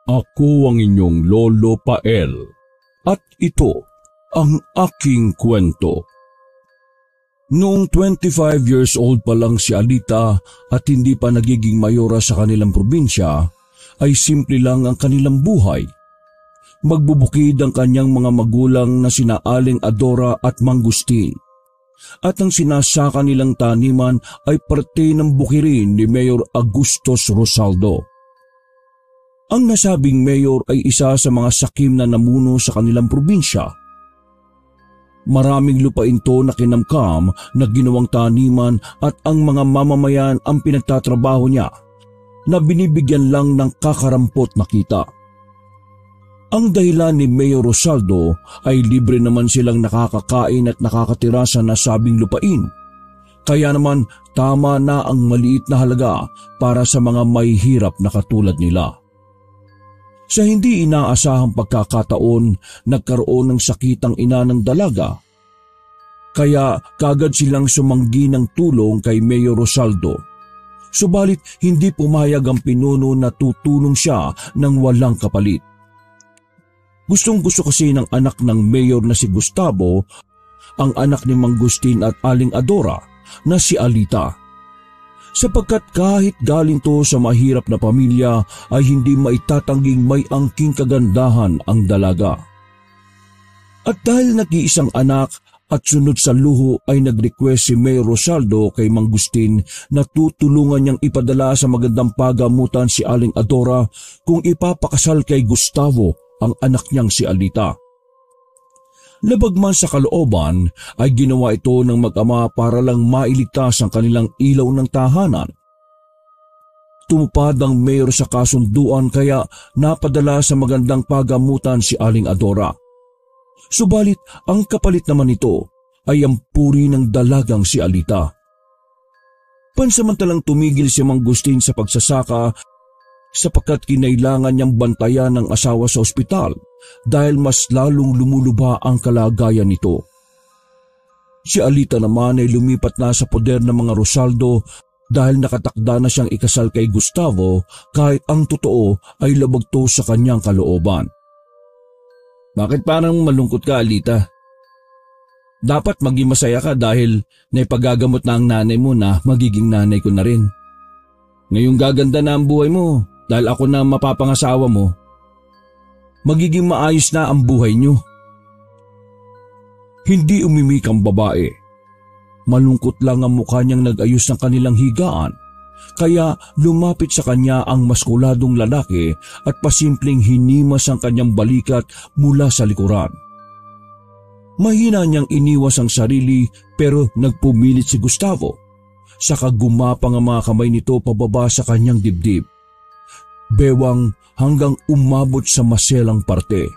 Ako ang inyong Lolo Pael, at ito ang aking kwento. Noong 25 years old pa lang si Alita at hindi pa nagiging mayora sa kanilang probinsya, ay simple lang ang kanilang buhay. Magbubukid ang kanyang mga magulang na sina Aling Adora at Mang Gustin. At ang sinasaka nilang taniman ay parte ng bukirin ni Mayor Agustos Rosaldo. Ang nasabing mayor ay isa sa mga sakim na namuno sa kanilang probinsya. Maraming lupain to na kinamkam na ginawang taniman at ang mga mamamayan ang pinagtatrabaho niya na binibigyan lang ng kakarampot na kita. Ang dahilan ni Mayor Rosaldo ay libre naman silang nakakakain at nakakatira sa nasabing lupain. Kaya naman tama na ang maliit na halaga para sa mga may hirap na katulad nila. Sa hindi inaasahang pagkakataon, nagkaroon ng sakit ang ina ng dalaga. Kaya kagad silang sumanggi ng tulong kay Mayor Rosaldo. Subalit hindi pumayag ang pinuno na tutulong siya ng walang kapalit. Gustong-gusto kasi ng anak ng mayor na si Gustavo, ang anak ni Mang Gustin at Aling Adora na si Alita. Sapagkat kahit galing to sa mahirap na pamilya ay hindi maitatangging may angking kagandahan ang dalaga. At dahil nag-iisang anak at sunod sa luho ay nag-request si Mayor Rosaldo kay Mang Gustin na tutulungan niyang ipadala sa magandang pagamutan si Aling Adora kung ipapakasal kay Gustavo ang anak niyang si Alita. Labag man sa kalooban ay ginawa ito ng mag-ama para lang mailigtas ang kanilang ilaw ng tahanan. Tumupad ang mayor sa kasunduan kaya napadala sa magandang pagamutan si Aling Adora. Subalit ang kapalit naman nito ay ang puri ng dalagang si Alita. Pansamantalang tumigil si Mang Gustin sa pagsasaka sapagkat kinailangan niyang bantayan ng asawa sa ospital dahil mas lalong lumulubha ang kalagayan nito. Si Alita naman ay lumipat na sa poder ng mga Rosaldo dahil nakatakda na siyang ikasal kay Gustavo kahit ang totoo ay labag to sa kanyang kalooban. Bakit parang malungkot ka, Alita? Dapat maging masaya ka dahil naipagagamot na ang nanay mo na magiging nanay ko na rin. Ngayong gaganda na ang buhay mo dahil ako na mapapangasawa mo. Magiging maayos na ang buhay niyo. Hindi umimik ang babae. Malungkot lang ang mukha niyang nag-ayos ng kanilang higaan, kaya lumapit sa kanya ang maskuladong lalaki at pasimpleng hinimas ang kanyang balikat mula sa likuran. Mahina niyang iniwas ang sarili pero nagpumilit si Gustavo. Saka gumapang ang mga kamay nito pababa sa kanyang dibdib. Bewang hanggang umabot sa maselang parte.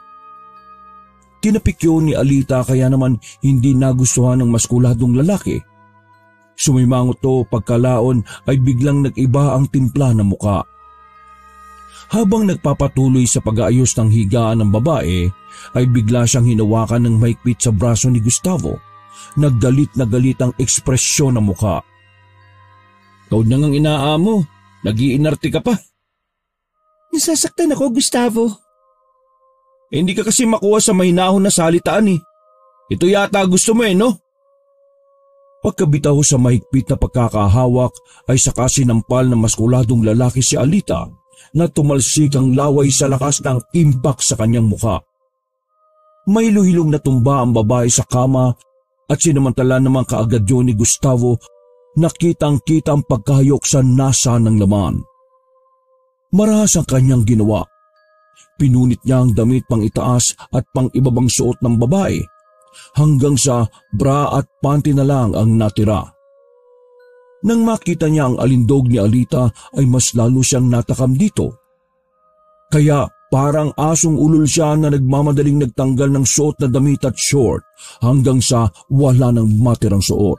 Tinapik yun ni Alita kaya naman hindi nagustuhan ng maskuladong lalaki. Sumimangot to pagkalaon ay biglang nag-iba ang timpla ng muka. Habang nagpapatuloy sa pag-aayos ng higaan ng babae, ay bigla siyang hinawakan ng mahigpit sa braso ni Gustavo. Naggalit na galit ang ekspresyon ng muka. Ikaw na ngang inaamo, nag-iinarte ka pa. Nasasaktan ako, Gustavo. Hindi ka kasi makuha sa mahinahon na salitaan eh. Ito yata gusto mo no? Pagkabitaw sa mahigpit na pagkakahawak ay saka sinampal ng maskuladong lalaki si Alita na tumalsik ang laway sa lakas ng impact sa kanyang mukha. May luhilong natumba ang babae sa kama at sinamantala naman kaagad yun ni Gustavo nakitang-kita ang pagkahayok sa nasa ng laman. Marahas ang kanyang ginawa. Pinunit niya ang damit pang itaas at pang ibabang suot ng babae hanggang sa bra at panty na lang ang natira. Nang makita niya ang alindog ni Alita ay mas lalo siyang natakam dito. Kaya parang asong ulol siya na nagmamadaling nagtanggal ng suot na damit at short hanggang sa wala nang matirang suot.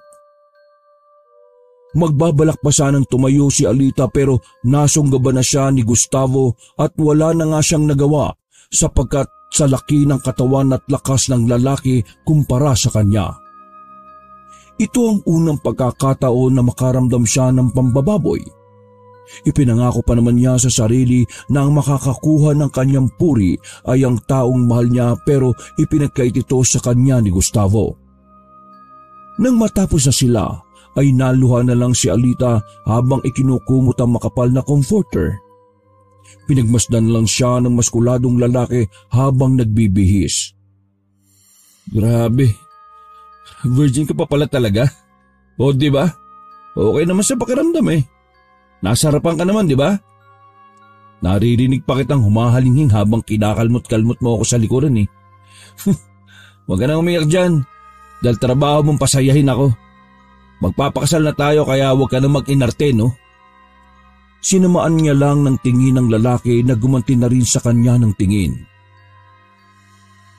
Magbabalak pa sanang tumayo si Alita pero nasunggaban na siya ni Gustavo at wala na nga siyang nagawa sapagkat sa laki ng katawan at lakas ng lalaki kumpara sa kanya. Ito ang unang pagkakataon na makaramdam siya ng pambababoy. Ipinangako pa naman niya sa sarili na ang makakakuha ng kanyang puri ay ang taong mahal niya, pero ipinagkait ito sa kanya ni Gustavo. Nang matapos na sila, ay naluha na lang si Alita habang ikinukumot ang makapal na comforter. Pinagmasdan lang siya ng maskuladong lalaki habang nagbibihis. Grabe, virgin ka pa pala talaga. O di ba? Okay naman sa pakiramdam eh. Nasa harapan ka naman, di ba? Naririnig pa kitang humahalinging habang kinakalmot-kalmot mo ako sa likuran eh. Huwag ka na umiyak dyan, dahil trabaho mong pasayahin ako. Magpapakasal na tayo kaya huwag ka na mag-inarte, no? Sinamaan niya lang ng tingin ng lalaki na gumanti na rin sa kanya ng tingin.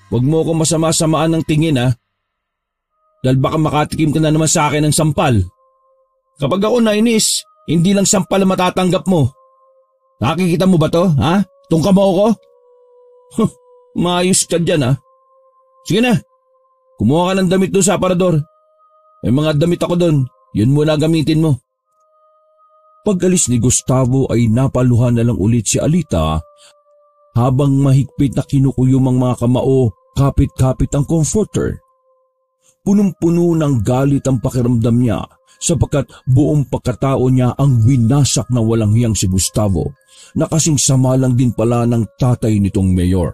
Huwag mo ako masama-samaan ng tingin ha, dahil baka makatikim ka na naman sa akin ng sampal. Kapag ako nainis, hindi lang sampal ang matatanggap mo. Nakikita mo ba to, ha? Tungka mo ako? Maayos ka dyan, ha? Sige na, kumuha ka ng damit doon sa aparador. May mga damit ako doon, yun muna gamitin mo. Pag-alis ni Gustavo ay napaluhan na lang ulit si Alita habang mahigpit na kinukuyom ang mga kamao, kapit-kapit ang comforter. Punong-puno ng galit ang pakiramdam niya sapagkat buong pagkatao niya ang winasak na walang hiyang si Gustavo na kasing sama lang din pala ng tatay nitong mayor.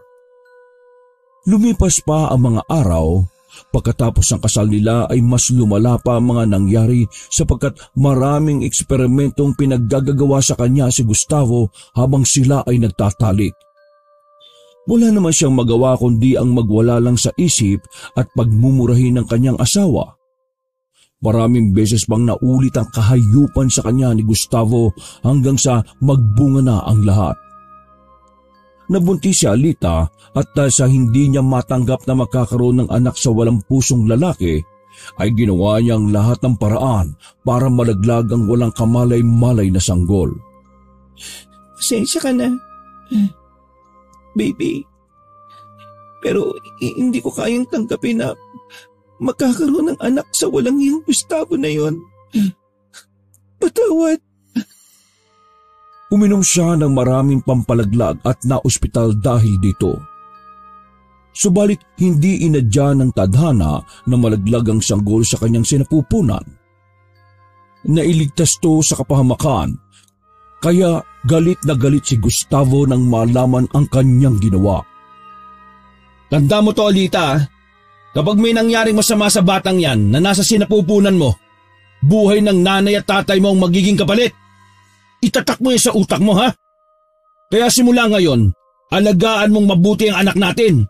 Lumipas pa ang mga araw, pagkatapos ng kasal nila ay mas lumala pa ang mga nangyari sapagkat maraming eksperimentong pinaggagawa sa kanya si Gustavo habang sila ay nagtatalik. Wala naman siyang magawa kundi ang magwala lang sa isip at pagmumurahin ng kanyang asawa. Maraming beses pang naulit ang kahayupan sa kanya ni Gustavo hanggang sa magbunga na ang lahat. Nabuntis si Alita at dahil sa hindi niya matanggap na magkakaroon ng anak sa walang pusong lalaki, ay ginawa niyang lahat ng paraan para malaglag ang walang kamalay-malay na sanggol. Pasensya ka na, baby. Pero hindi ko kayang tanggapin na magkakaroon ng anak sa walang hiyang Gustavo na yon. Patawad. Uminom siya ng maraming pampalaglag at naospital dahil dito. Subalit hindi inadya ng tadhana na malaglag ang sanggol sa kanyang sinapupunan. Nailigtas to sa kapahamakan, kaya galit na galit si Gustavo nang malaman ang kanyang ginawa. Tanda mo to, Alita, kapag may nangyaring masama sa batang yan na nasa sinapupunan mo, buhay ng nanay at tatay mo ang magiging kapalit. Itatak mo yan sa utak mo, ha? Kaya simula ngayon, alagaan mong mabuti ang anak natin.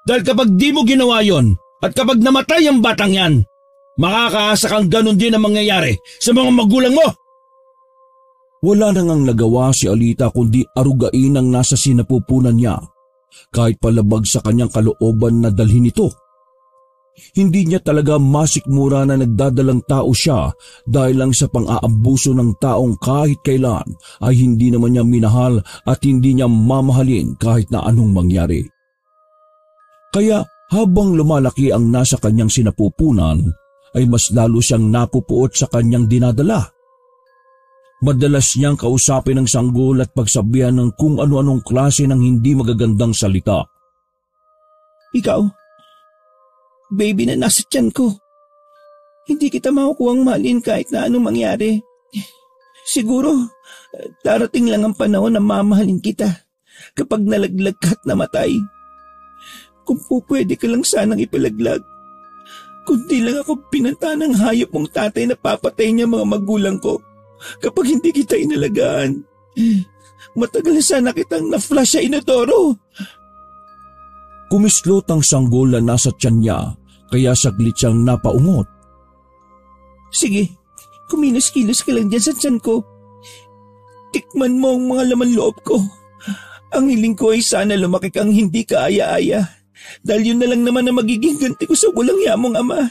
Dahil kapag di mo ginawa yon at kapag namatay ang batang yan, makakaasa kang ganun din ang mangyayari sa mga magulang mo. Wala na ngang nagawa si Alita kundi arugain ang nasa sinapupunan niya, kahit palabag sa kanyang kalooban na dalhin ito. Hindi niya talaga masikmura na nagdadalang tao siya dahil lang sa pang-aabuso ng taong kahit kailan ay hindi naman niya minahal at hindi niya mamahalin kahit na anong mangyari. Kaya habang lumalaki ang nasa kanyang sinapupunan, ay mas lalo siyang napupuot sa kanyang dinadala. Madalas niyang kausapin ang sanggol at pagsabihan ng kung ano-anong klase ng hindi magagandang salita. Ikaw, baby na nasa tiyan ko. Hindi kita makukuhang mahalin kahit na anong mangyari. Siguro, darating lang ang panahon na mamahalin kita kapag nalaglag ka at namatay. Kung po pwede ka lang sanang ipalaglag. Kundi lang ako pinanta ng hayop mong tatay na papatay niya mga magulang ko kapag hindi kita inalagaan. Matagal na sana kitang na-flash sa inodoro. Kumislot ang sanggol na nasa tiyan niya, kaya saglit siyang napaungot. Sige, kumilos-kilos ka lang dyan sa tiyan ko. Tikman mo ang mga laman loob ko. Ang hiling ko ay sana lumaki kang hindi kaaya-aya. Dahil yun na lang naman na magiging ganti ko sa walang yamong ama.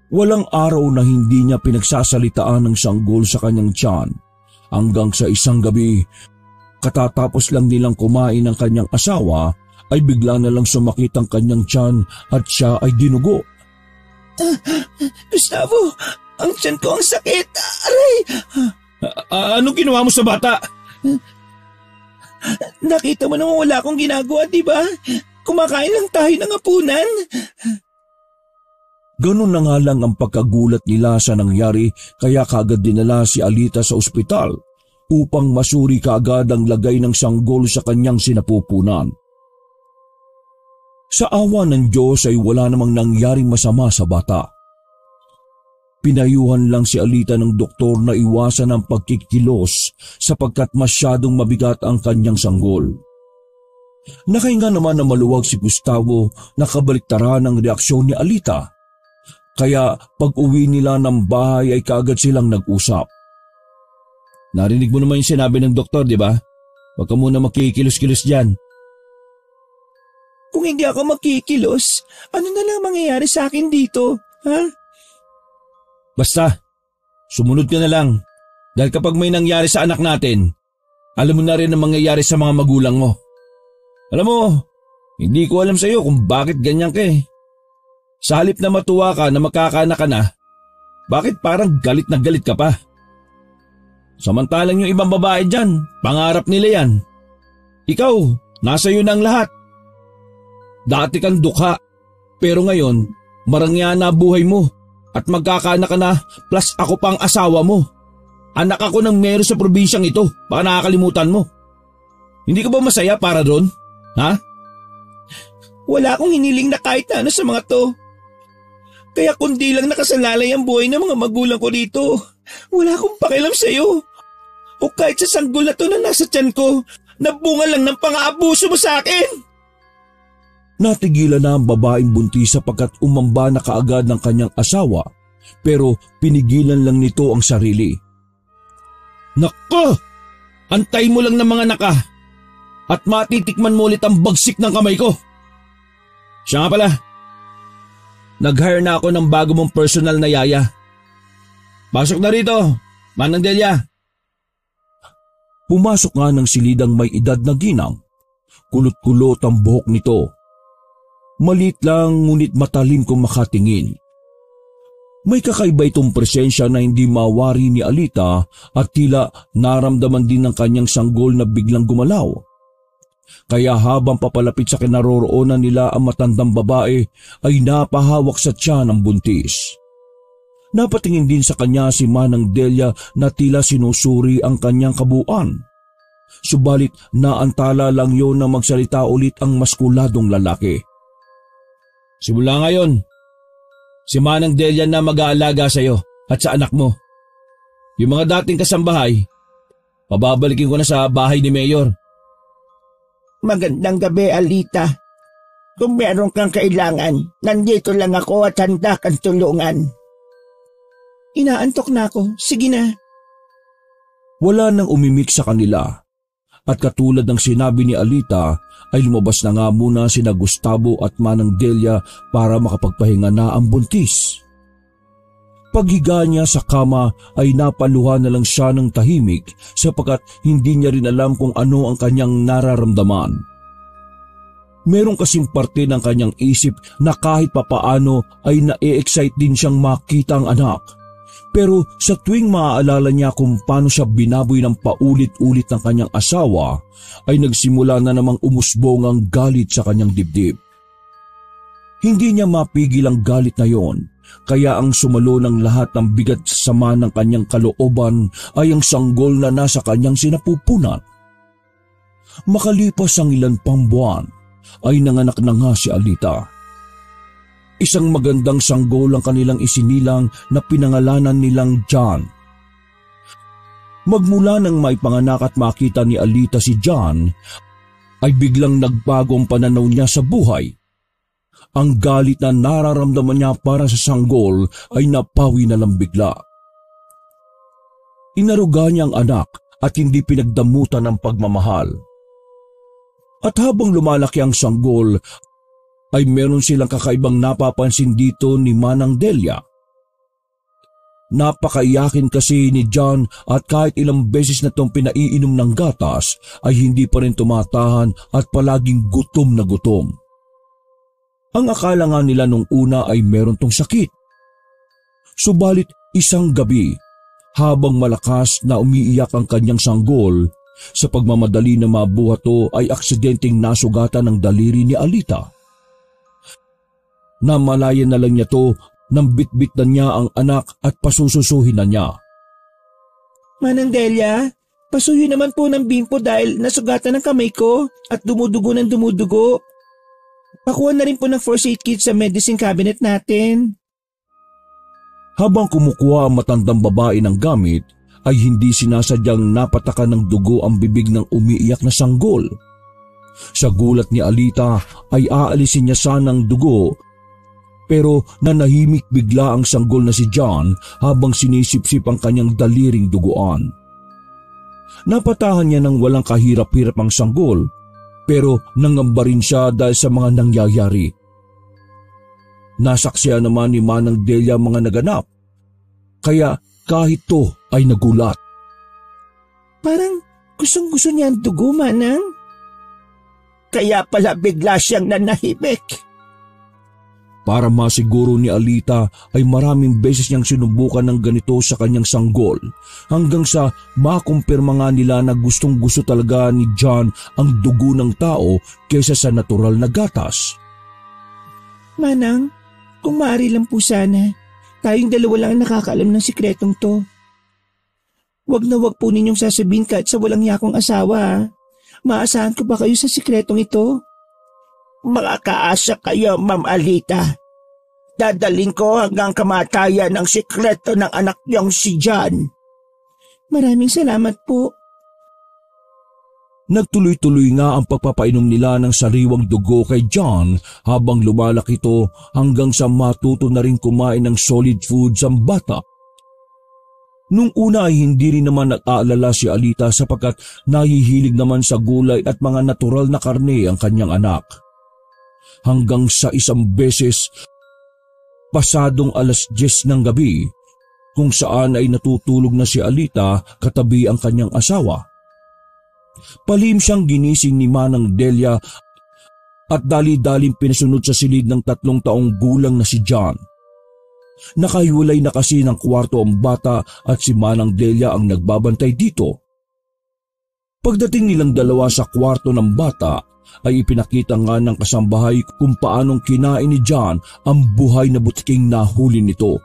Walang araw na hindi niya pinagsasalitaan ng sanggol sa kanyang tiyan. Hanggang sa isang gabi, katatapos lang nilang kumain ng kanyang asawa, ay bigla na lang sumakit ang kanyang tiyan at siya ay dinugo. Gustavo, ang tiyan ko ang sakit. Aray! Anong ginawa mo sa bata? Nakita mo naman wala akong ginagawa, di ba? Kumakain lang tayo ng hapunan. Ganun na nga lang ang pagkagulat nila sa nangyari kaya kaagad dinala si Alita sa ospital upang masuri kaagad ang lagay ng sanggol sa kanyang sinapupunan. Sa awa ng Diyos ay wala namang nangyaring masama sa bata. Pinayuhan lang si Alita ng doktor na iwasan ang pagkikilos sapagkat masyadong mabigat ang kanyang sanggol. Nakahinga naman na maluwag si Gustavo na kabaliktaran ang reaksyon ni Alita. Kaya pag-uwi nila ng bahay ay kaagad silang nag-usap. Narinig mo naman yung sinabi ng doktor, di ba? Huwag ka muna makikilos-kilos dyan. Kung hindi ako makikilos, ano na lang mangyayari sa akin dito, ha? Basta, sumunod ka na lang. Dahil kapag may nangyari sa anak natin, alam mo na rin ang mangyayari sa mga magulang mo. Alam mo, hindi ko alam sa iyo kung bakit ganyan ka eh. Sa halip na matuwa ka na makakaanak ka na, bakit parang galit na galit ka pa? Samantalang yung ibang babae dyan, pangarap nila yan. Ikaw, nasa iyo na ang lahat. Dati kang dukha, pero ngayon, marangya na buhay mo at magkakaanak ka na plus ako pang asawa mo. Anak ako ng mero sa probinsyang ito, baka nakakalimutan mo. Hindi ka ba masaya para doon? Ha? Wala akong hiniling na kahit ano sa mga to. Kaya kundi lang nakasalalay ang buhay ng mga magulang ko dito. Wala akong pakialam sa'yo. O kahit sa sanggol na to na nasa tiyan ko, nabunga lang ng pang-aabuso mo sa akin. Natigilan na ang babaeng buntis sapagkat umamba na kaagad ng kanyang asawa pero pinigilan lang nito ang sarili. Nako! Antay mo lang ng mga naka at matitikman mo ulit ang bagsik ng kamay ko. Siya nga pala, nag-hire na ako ng bago mong personal na yaya. Pasok na rito, Manang Delia. Pumasok nga ng silidang may edad na ginang. Kulot-kulot ang buhok nito. Malit lang ngunit matalim kung makatingin. May kakaiba itong presensya na hindi mawari ni Alita at tila naramdaman din ng kanyang sanggol na biglang gumalaw. Kaya habang papalapit sa kinaroroonan nila ang matandang babae ay napahawak sa tiyan ng buntis. Napatingin din sa kanya si Manang Delia na tila sinusuri ang kanyang kabuuan. Subalit naantala lang yon na magsalita ulit ang maskuladong lalaki. Simula ngayon, si Manang Delia na mag-aalaga sa iyo at sa anak mo. Yung mga dating kasambahay, pababalikin ko na sa bahay ni Mayor. Magandang gabi, Alita. Kung meron kang kailangan, nandito lang ako at handa kang tulungan. Inaantok na ako. Sige na. Wala nang umimik sa kanila. At katulad ng sinabi ni Alita, ay lumabas na nga muna sina Gustavo at Manang Delia para makapagpahinga na ang buntis. Paghiga niya sa kama ay napaluha na lang siya ng tahimik sapagkat hindi niya rin alam kung ano ang kanyang nararamdaman. Meron kasing parte ng kanyang isip na kahit papaano ay na-excite din siyang makita ang anak. Pero sa tuwing maaalala niya kung paano siya binaboy ng paulit-ulit ng kanyang asawa, ay nagsimula na namang umusbong ang galit sa kanyang dibdib. Hindi niya mapigil ang galit na yon, kaya ang sumalo ng lahat ng bigat sa sama ng kanyang kalooban ay ang sanggol na nasa kanyang sinapupunan. Makalipas ang ilan pang buwan, ay nanganak na nga si Alita. Isang magandang sanggol ang kanilang isinilang na pinangalanan nilang John. Magmula nang maipanganak at makita ni Alita si John, ay biglang nagbago ang pananaw niya sa buhay. Ang galit na nararamdaman niya para sa sanggol ay napawi na lang bigla. Inaruga niya ang anak at hindi pinagdamutan ng pagmamahal. At habang lumalaki ang sanggol, ay meron silang kakaibang napapansin dito ni Manang Delia. Napakaiyakin kasi ni John at kahit ilang beses na itong pinaiinom ng gatas ay hindi pa rin tumatahan at palaging gutom na gutom. Ang akala nga nila nung una ay meron tong sakit. Subalit isang gabi Habang malakas na umiiyak ang kanyang sanggol, sa pagmamadali na mabuhato ay aksidenteng nasugatan ng daliri ni Alita. Namalayan na lang niya to nang bitbit na niya ang anak at pasususuhin na niya. Manang Delia, pasuyo naman po ng bimpo dahil nasugatan ng kamay ko at dumudugo ng dumudugo. Pakuha na rin po ng first aid kit sa medicine cabinet natin. Habang kumukuha ang matandang babae ng gamit, ay hindi sinasadyang napatakan ng dugo ang bibig ng umiiyak na sanggol. Sa gulat ni Alita ay aalisin niya sanang dugo, pero nanahimik bigla ang sanggol na si John habang sinisipsip ang kanyang daliring duguan. Napatahan niya ng walang kahirap-hirap ang sanggol, pero nangamba rin siya dahil sa mga nangyayari. Nasaksihan naman ni Manang Delia ang mga naganap, kaya kahit to ay nagulat. Parang gustong-gusto niya ang dugo, Manang. Kaya pala bigla siyang nanahimik. Para masiguro ni Alita ay maraming beses niyang sinubukan ng ganito sa kanyang sanggol hanggang sa makumpirma nga nila na gustong-gusto talaga ni John ang dugo ng tao kaysa sa natural na gatas. Manang, kung maaari lang po sana, tayong dalawa lang ang nakakaalam ng sikretong to. Wag na wag po ninyong sasabihin kahit sa walang yakong asawa. Maasahan ko ba kayo sa sikretong ito? Makakaasa kayo, Ma'am Alita. Dadaling ko hanggang kamatayan ang sikreto ng anak niyong si John. Maraming salamat po. Nagtuloy-tuloy nga ang pagpapainom nila ng sariwang dugo kay John habang lumalaki ito hanggang sa matuto na rin kumain ng solid foods ang bata. Nung una ay hindi rin naman nag-aalala si Alita sapagkat nahihilig naman sa gulay at mga natural na karne ang kanyang anak. Hanggang sa isang beses, pasadong 10:00 ng gabi, kung saan ay natutulog na si Alita katabi ang kanyang asawa. Palihim siyang ginising ni Manang Delia at dali-daling pinasunod sa silid ng 3 taong gulang na si John. Nakahiwalay na kasi ng kwarto ang bata at si Manang Delia ang nagbabantay dito. Pagdating nilang dalawa sa kwarto ng bata, ay ipinakita nga ng kasambahay kung paanong kinain ni John ang buhay na butiking nahuli nito.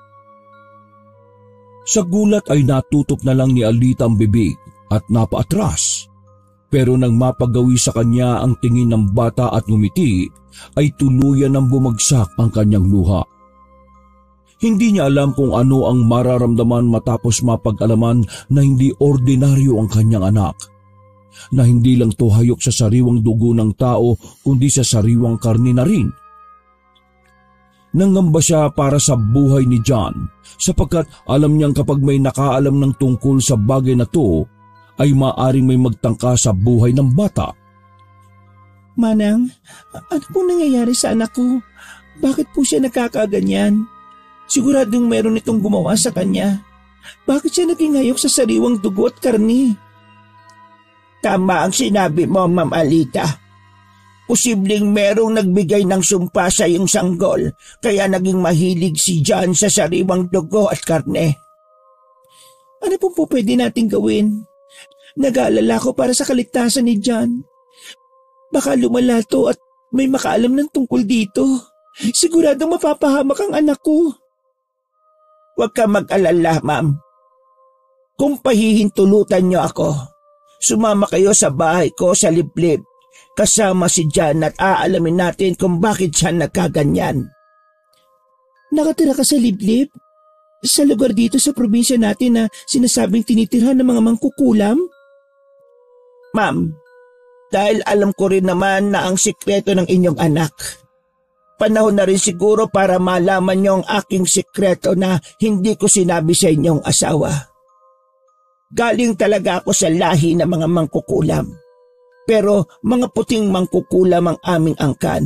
Sa gulat ay natutok na lang ni Alita ang bibig at napaatras. Pero nang mapagawi sa kanya ang tingin ng bata at ngumiti, ay tuluyan ng bumagsak ang kanyang luha. Hindi niya alam kung ano ang mararamdaman matapos mapag-alaman na hindi ordinaryo ang kanyang anak. Na hindi lang to hayok sa sariwang dugo ng tao kundi sa sariwang karne na rin. Nangamba siya para sa buhay ni John sapagkat alam niyang kapag may nakaalam ng tungkol sa bagay na to, ay maaring may magtangka sa buhay ng bata. Manang, ano po nangyayari sa anak ko? Bakit po siya nagkakaganyan? Siguradong meron itong gumawa sa kanya. Bakit siya naging hayok sa sariwang dugo at karni? Tama ang sinabi mo, Ma'am Alita. Posibleng merong nagbigay ng sumpa sa iyong sanggol, kaya naging mahilig si John sa sariwang dugo at karne. Ano po pwede nating gawin? Nag-aalala ko para sa kaligtasan ni John. Baka lumala to at may makaalam ng tungkol dito. Siguradong mapapahamak ang anak ko. Huwag ka mag-alala, ma'am. Kung pahihintulutan niyo ako, sumama kayo sa bahay ko sa Liblib kasama si John at aalamin natin kung bakit siya nagkaganyan. Nakatira ka sa Liblib? Sa lugar dito sa probinsya natin na sinasabing tinitirhan ng mga mangkukulam? Ma'am, dahil alam ko rin naman na ang sikreto ng inyong anak. Panahon na rin siguro para malaman niyo ang aking sikreto na hindi ko sinabi sa inyong asawa. Galing talaga ako sa lahi ng mga mangkukulam. Pero mga puting mangkukulam ang aming angkan.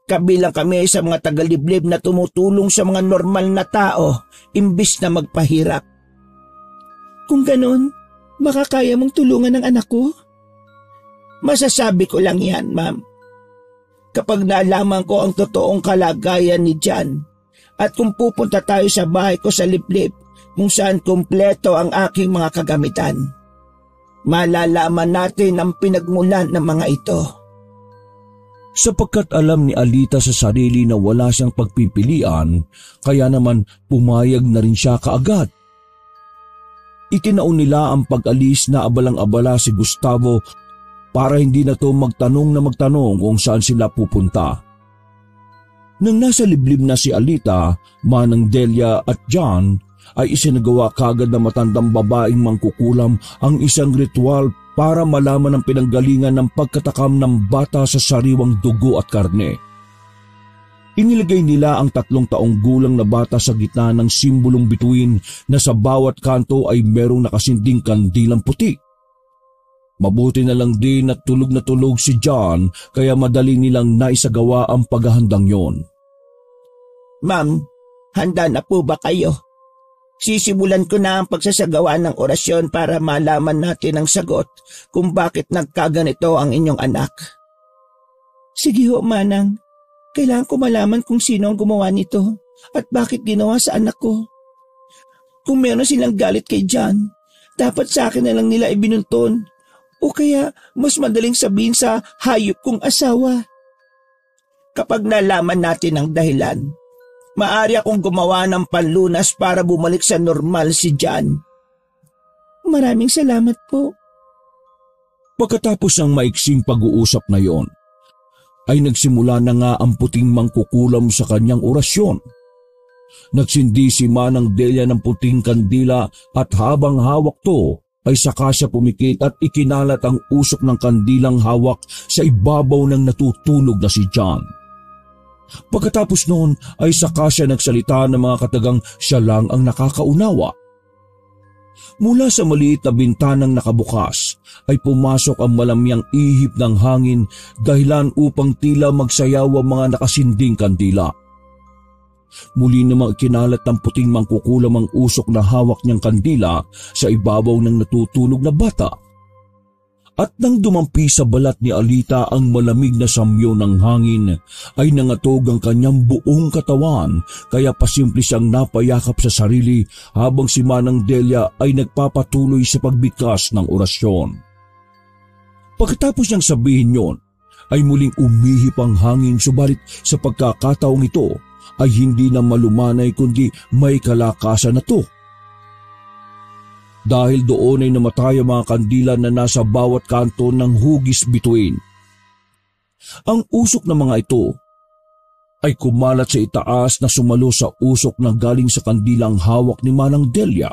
Kabilang kami sa mga tagaliblib na tumutulong sa mga normal na tao imbis na magpahirap. Kung ganon, makakaya mong tulungan ng anak ko? Masasabi ko lang yan, ma'am. Kapag nalaman ko ang totoong kalagayan ni John at kung pupunta tayo sa bahay ko sa Liblib kung saan kumpleto ang aking mga kagamitan. Malalaman natin ang pinagmulan ng mga ito. Sapagkat alam ni Alita sa sarili na wala siyang pagpipilian, kaya naman pumayag na rin siya kaagad. Itinaon nila ang pag-alis na abalang-abala si Gustavo para hindi na to magtanong kung saan sila pupunta. Nang nasa liblib na si Alita, Manang Delia at John ay isinagawa kagad na matandang babaeng mangkukulam ang isang ritual para malaman ang pinanggalingan ng pagkatakam ng bata sa sariwang dugo at karne. Inilagay nila ang 3 taong gulang na bata sa gitna ng simbolong bituin na sa bawat kanto ay merong nakasinding kandilang puti. Mabuti na lang din at tulog na tulog si John kaya madali nilang naisagawa ang paghahandang yon. Ma'am, handa na po ba kayo? Sisimulan ko na ang pagsasagawa ng orasyon para malaman natin ang sagot kung bakit nagkaganito ang inyong anak. Sige ho, Manang. Kailangan ko malaman kung sino ang gumawa nito at bakit ginawa sa anak ko. Kung meron silang galit kay John, dapat sa akin na lang nila ibinunton o kaya mas madaling sabihin sa hayop kong asawa. Kapag nalaman natin ang dahilan, maaari akong gumawa ng panlunas para bumalik sa normal si John. Maraming salamat po. Pagkatapos ng maiksing pag-uusap na yon, ay nagsimula na nga ang puting mangkukulam sa kanyang orasyon. Nagsindi si Manang Delia ng puting kandila at habang hawak to ay saka siya pumikit at ikinalat ang usok ng kandilang hawak sa ibabaw ng natutulog na si John. Pagkatapos noon ay saka siya nagsalita ng mga katagang siya lang ang nakakaunawa. Mula sa maliit na bintanang nakabukas ay pumasok ang malamyang ihip ng hangin dahilan upang tila magsayaw ang mga nakasinding kandila. Muli namang ikinalat ng puting mangkukulam ang usok na hawak niyang kandila sa ibabaw ng natutulog na bata. At nang dumampi sa balat ni Alita ang malamig na samyo ng hangin, ay nangatog ang kanyang buong katawan kaya pasimple siyang napayakap sa sarili habang si Manang Delia ay nagpapatuloy sa pagbigkas ng orasyon. Pagkatapos niyang sabihin yon, ay muling umihip ang hangin subalit sa pagkakataong ito ay hindi na malumanay kundi may kalakasan na to. Dahil doon ay namatay ang mga kandila na nasa bawat kanto ng hugis bituin. Ang usok ng mga ito ay kumalat sa itaas na sumalo sa usok na galing sa kandilang hawak ni Manang Delia.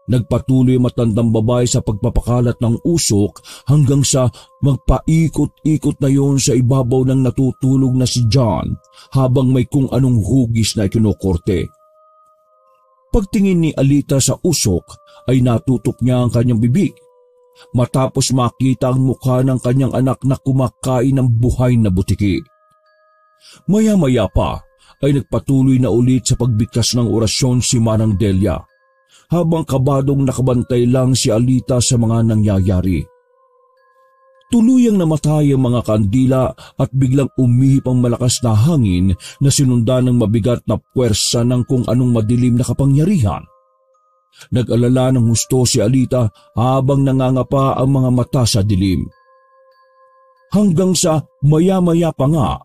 Nagpatuloy ang matandang babae sa pagpapakalat ng usok hanggang sa magpaikot-ikot na yon sa ibabaw ng natutulog na si John habang may kung anong hugis na ikinukorte. Pagtingin ni Alita sa usok ay natutok niya ang kanyang bibig matapos makita ang mukha ng kanyang anak na kumakain ng buhay na butiki. Maya-maya pa ay nagpatuloy na ulit sa pagbigkas ng orasyon si Manang Delia habang kabadong nakabantay lang si Alita sa mga nangyayari. Tuluyang namatay ang mga kandila at biglang umihip ang malakas na hangin na sinundan ng mabigat na puwersa ng kung anong madilim na kapangyarihan. Nag-alala ng husto si Alita habang nangangapa ang mga mata sa dilim. Hanggang sa maya-maya pa nga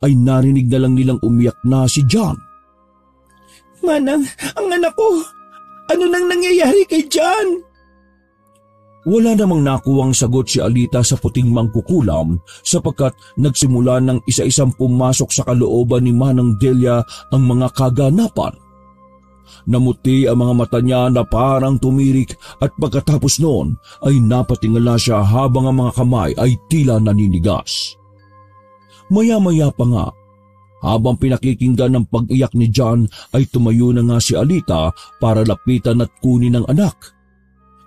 ay narinig na lang nilang umiyak na si John. Manang, ang anak ko! Ano nang nangyayari kay John? Wala namang nakuwang sagot si Alita sa puting mangkukulam sapagkat nagsimula ng isa-isang pumasok sa kalooban ni Manang Delia ang mga kaganapan. Namuti ang mga mata niya na parang tumirik at pagkatapos noon ay napatingala siya habang ang mga kamay ay tila naninigas. Maya-maya pa nga, habang pinakikinggan ng pag-iyak ni John ay tumayo na nga si Alita para lapitan at kunin ang anak.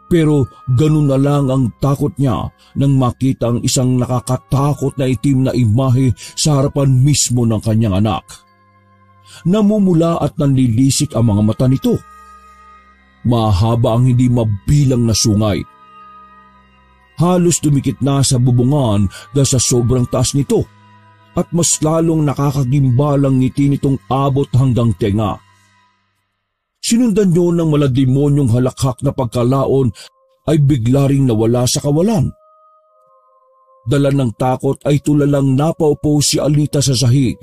Pero ganun na lang ang takot niya nang makita ang isang nakakatakot na itim na imahe sa harapan mismo ng kanyang anak. Namumula at nanlilisik ang mga mata nito. Mahaba ang hindi mabilang na sungay. Halos dumikit na sa bubungan dahil sa sobrang taas nito at mas lalong nakakagimbalang ngiti nitong abot hanggang tenga. Sinundan niyo ng malademonyong halakhak na pagkalaon ay bigla ring nawala sa kawalan. Dala ng takot ay tulalang napaupo si Alita sa sahig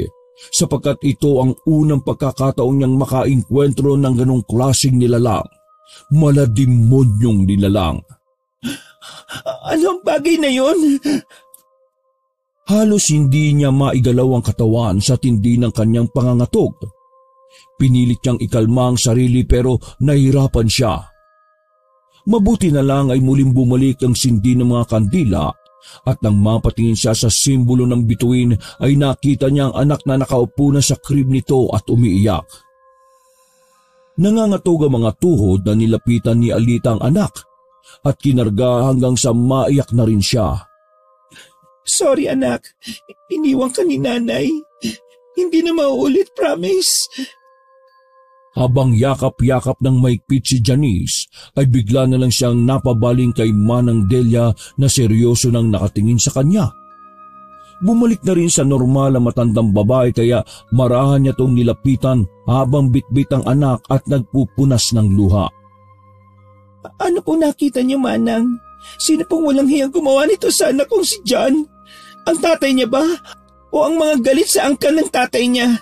sapagkat ito ang unang pagkakataon niyang makainkwentro ng ganong klaseng nilalang. Malademonyong nilalang. Ano ang bagay na yon? Halos hindi niya maigalaw ang katawan sa tindi ng kanyang pangangatog. Pinilit niyang ikalma ang sarili pero nahirapan siya. Mabuti na lang ay muling bumalik ang sindi ng mga kandila at nang mapatingin siya sa simbolo ng bituin ay nakita niya ang anak na nakaupo na sa krib nito at umiiyak. Nangangatog ang mga tuhod na nilapitan ni Alita ang anak at kinarga hanggang sa maiyak na rin siya. Sorry anak, iniwan ka ni nanay. Hindi na mauulit, promise. Habang yakap-yakap ng maigpit si Janice, ay bigla na lang siyang napabaling kay Manang Delia na seryoso nang nakatingin sa kanya. Bumalik na rin sa normal ang matandang babae kaya marahan niya tong nilapitan habang bitbit ang anak at nagpupunas ng luha. Ano pong nakita niyo, Manang? Sino pong walang hiyang gumawa nito sa anak kong si John? Ang tatay niya ba? O ang mga galit sa angkan ng tatay niya?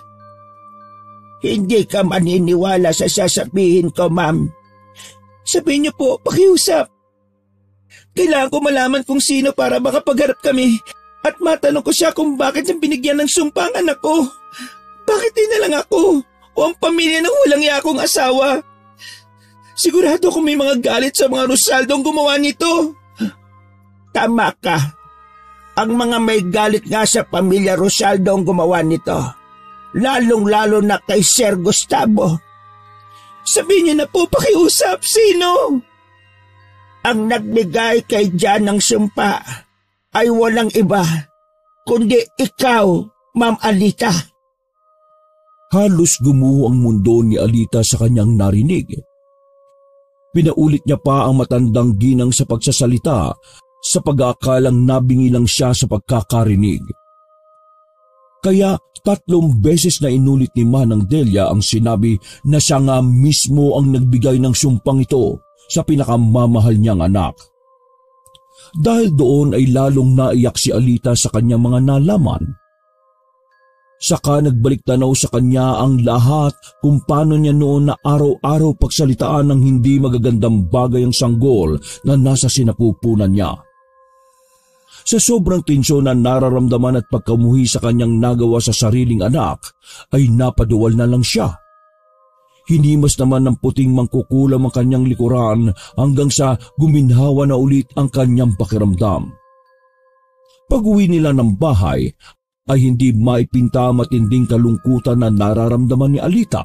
Hindi ka maniniwala sa sasabihin ko, ma'am. Sabihin niyo po, pakiusap. Kailangan ko malaman kung sino para makapagharap kami at matanong ko siya kung bakit niyang binigyan ng sumpa ang anak ko. Bakit di na lang ako o ang pamilya ng walang yakong asawa? Sigurado kung may mga galit sa mga Rosaldong gumawa nito. Tama ka. Ang mga may galit nga sa pamilya Rosaldo ang gumawa nito. Lalong-lalo na kay Sir Gustavo. Sabihin niyo na po, pakiusap, sino? Ang nagbigay kay John ng sumpa ay walang iba, kundi ikaw, Ma'am Alita. Halos gumuho ang mundo ni Alita sa kanyang narinig. Pinaulit niya pa ang matandang ginang sa pagsasalita sa pag-aakalang nabingi lang siya sa pagkakarinig. Kaya 3 beses na inulit ni Manang Delia ang sinabi na siya nga mismo ang nagbigay ng sumpang ito sa pinakamamahal niyang anak. Dahil doon ay lalong naiyak si Alita sa kanyang mga nalaman. Saka nagbalik tanaw sa kanya ang lahat kung paano niya noon na araw-araw pagsalitaan ng hindi magagandang bagay ang sanggol na nasa sinapupunan niya. Sa sobrang tensyon na nararamdaman at pagkamuhi sa kanyang nagawa sa sariling anak, ay napaduwal na lang siya. Hinimas naman ng puting mangkukulam ang kanyang likuran hanggang sa guminhawa na ulit ang kanyang pakiramdam. Pag-uwi nila ng bahay, ay hindi maipinta matinding kalungkutan na nararamdaman ni Alita.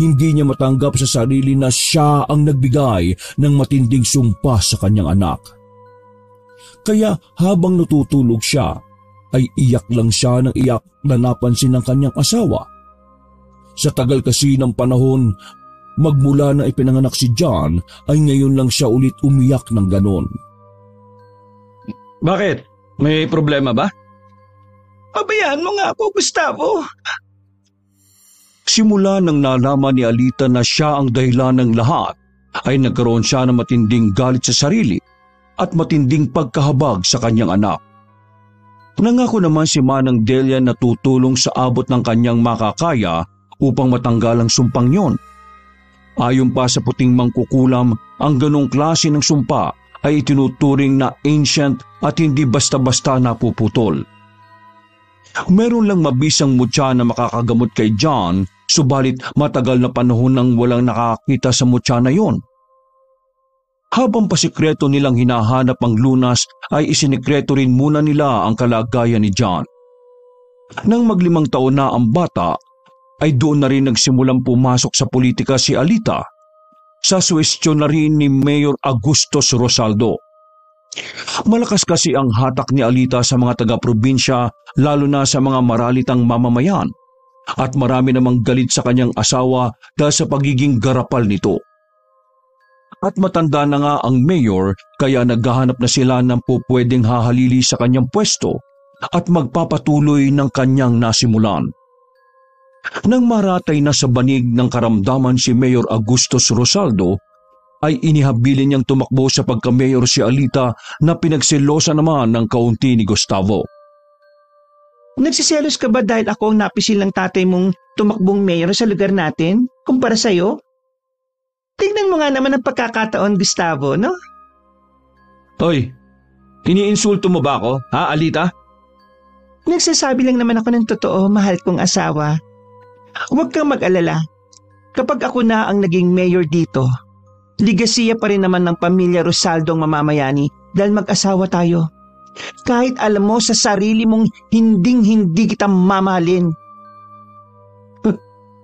Hindi niya matanggap sa sarili na siya ang nagbigay ng matinding sumpa sa kanyang anak. Kaya habang natutulog siya, ay iyak lang siya ng iyak na napansin ng kanyang asawa. Sa tagal kasi ng panahon, magmula na ipinanganak si John, ay ngayon lang siya ulit umiyak ng ganon. Bakit? May problema ba? Pabayaan mo nga ako, Gustavo. Simula nang nalaman ni Alita na siya ang dahilan ng lahat, ay nagkaroon siya ng matinding galit sa sarili at matinding pagkahabag sa kanyang anak. Nangako naman si Manang Delia na tutulong sa abot ng kanyang makakaya upang matanggal ang sumpang yon. Ayon pa sa puting mangkukulam, ang ganong klase ng sumpa ay itinuturing na ancient at hindi basta-basta napuputol. Meron lang mabisang mutya na makakagamot kay John, subalit matagal na panahon nang walang nakakita sa mutya na yon. Habang pasikreto nilang hinahanap ang lunas, ay isinikreto rin muna nila ang kalagayan ni John. Nang mag5 taon na ang bata, ay doon na rin nagsimulang pumasok sa politika si Alita, sa suwestyon na rin ni Mayor Agustos Rosaldo. Malakas kasi ang hatak ni Alita sa mga taga-probinsya, lalo na sa mga maralitang mamamayan, at marami namang galit sa kanyang asawa dahil sa pagiging garapal nito. At matanda na nga ang mayor, kaya naghahanap na sila ng pupwedeng hahalili sa kanyang pwesto at magpapatuloy ng kanyang nasimulan. Nang maratay na sa banig ng karamdaman si Mayor Agustus Rosaldo, ay inihabilin niyang tumakbo sa pagka-mayor si Alita na pinagselosa naman ng kaunti ni Gustavo. Nagsiselos ka ba dahil ako ang napisil ng tatay mong tumakbong mayor sa lugar natin kumpara sa'yo? Tignan mo nga naman ang pagkakataon, Gustavo, no? Hoy, iniinsulto mo ba ako, ha, Alita? Nagsasabi lang naman ako ng totoo, mahal kong asawa. Huwag kang mag-alala. Kapag ako na ang naging mayor dito, ligasiya pa rin naman ng pamilya Rosaldo ang mamamayani dahil mag-asawa tayo. Kahit alam mo sa sarili mong hinding-hindi kita mamahalin.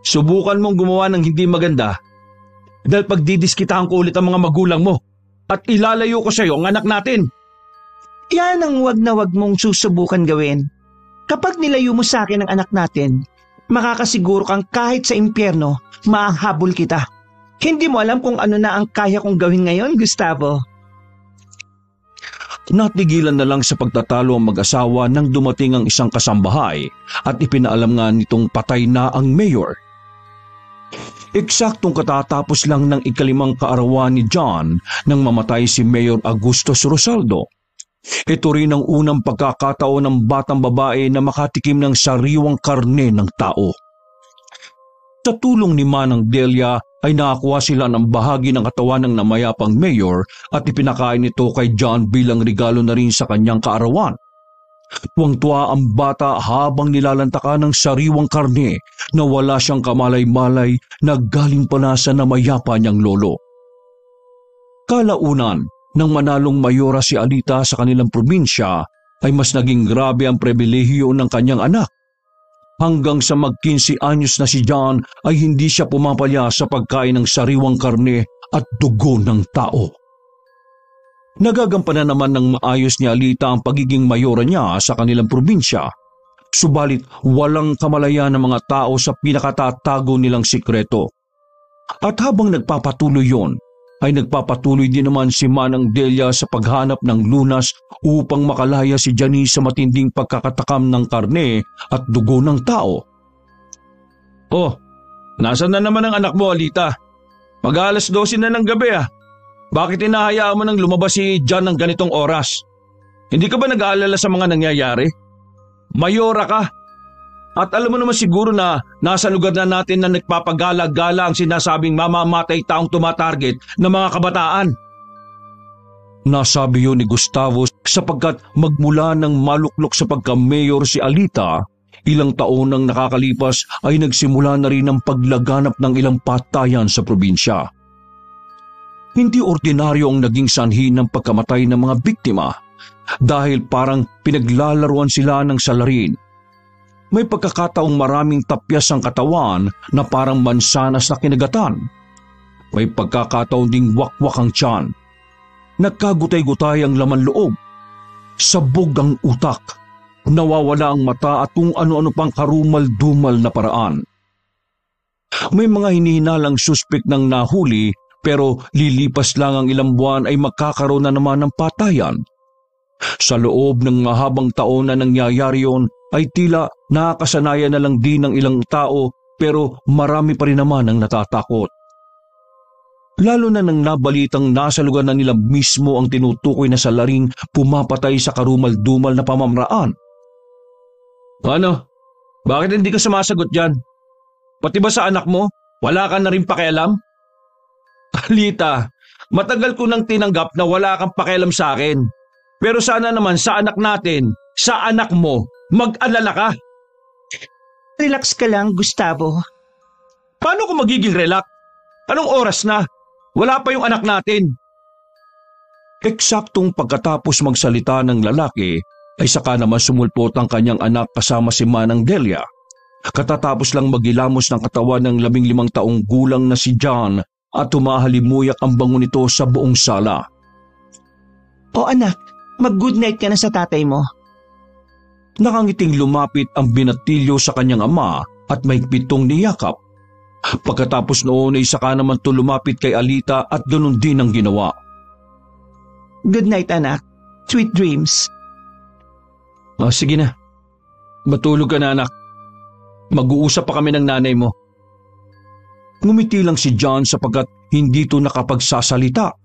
Subukan mong gumawa ng hindi maganda dahil pagdidiskitahan ko ulit ang mga magulang mo at ilalayo ko sa iyo ang anak natin. Yan ang wag na wag mong susubukan gawin. Kapag nilayo mo sa akin ang anak natin, makakasiguro kang kahit sa impyerno, mahahabol kita. Hindi mo alam kung ano na ang kaya kong gawin ngayon, Gustavo. Natigilan na lang sa pagtatalo ang mag-asawa nang dumating ang isang kasambahay at ipinaalam nga nitong patay na ang mayor. Eksaktong katatapos lang ng ikalimang kaarawan ni John nang mamatay si Mayor Agustus Rosaldo. Ito rin ang unang pagkakataon ng batang babae na makatikim ng sariwang karne ng tao. Sa tulong ni Manang Delia ay nakakuha sila ng bahagi ng katawan ng namayapang mayor at ipinakain ito kay John bilang regalo na rin sa kanyang kaarawan. Tuwang-tuwa ang bata habang nilalantakan ng sariwang karne na wala siyang kamalay-malay na galing pala sa namayapa niyang lolo. Kalaunan, nang manalong mayora si Alita sa kanilang probinsya, ay mas naging grabe ang pribilehiyo ng kanyang anak. Hanggang sa mag-15 anyos na si John ay hindi siya pumapalya sa pagkain ng sariwang karne at dugo ng tao. Nagagampanan naman ng maayos ni Alita ang pagiging mayora niya sa kanilang probinsya. Subalit walang kamalayan ng mga tao sa pinakatatago nilang sikreto. At habang nagpapatuloy yon, ay nagpapatuloy din naman si Manang Delia sa paghanap ng lunas upang makalaya si Janice sa matinding pagkakatakam ng karne at dugo ng tao. Oh, nasan na naman ang anak mo, Alita? Mag-alas 12 na ng gabi ah. Bakit hinahayaan mo nang lumabas si John ng ganitong oras? Hindi ka ba nag-aalala sa mga nangyayari? Mayora ka. At alam mo naman siguro na nasa lugar na natin na nagpapagala-gala ang sinasabing mamamatay taong tumatarget ng mga kabataan. Nasabi yun ni Gustavo sapagkat magmula ng maluklok sa pagka-mayor si Alita, ilang taon nang nakakalipas ay nagsimula na rin ang paglaganap ng ilang patayan sa probinsya. Hindi ordinaryo ang naging sanhi ng pagkamatay ng mga biktima dahil parang pinaglalaruan sila ng salarin. May pagkakataong maraming tapyas ang katawan na parang mansanas na kinagatan. May pagkakataon ding wakwak ang tiyan. Nagkagutay-gutay ang laman loob. Sabog ang utak. Nawawala ang mata at kung ano-ano pang karumal-dumal na paraan. May mga hinihinalang suspek ng nahuli pero lilipas lang ang ilang buwan ay magkakaroon na naman ng patayan. Sa loob ng mahabang taon na nangyayari yon ay tila nakakasanayan na lang din ng ilang tao pero marami pa rin naman ang natatakot. Lalo na nang nabalitang nasa lugar na nila mismo ang tinutukoy na salaring pumapatay sa karumal-dumal na pamamaraan. Ano? Bakit hindi ka sumasagot dyan? Pati ba sa anak mo? Wala ka na rin pakialam? Alita, matagal ko nang tinanggap na wala kang pakialam sa akin. Pero sana naman sa anak natin, sa anak mo, mag-alala ka. Relax ka lang, Gustavo. Paano ko magiging relax? Anong oras na? Wala pa yung anak natin. Eksaktong pagkatapos magsalita ng lalaki, ay saka naman sumulpot ang kanyang anak kasama si Manang Delia. Katatapos lang magilamos ng katawan ng 15 taong gulang na si John at humahalimuyak ang bango nito sa buong sala. O anak, mag-good night ka na sa tatay mo. Nakangiting lumapit ang binatilyo sa kanyang ama at may pitong niyakap. Pagkatapos noon ay saka naman to lumapit kay Alita at ganun din ang ginawa. Good night, anak. Sweet dreams. Sige na. Matulog ka na, anak. Mag-uusap pa kami ng nanay mo. Ngumiti lang si John sapagkat hindi to nakapagsasalita.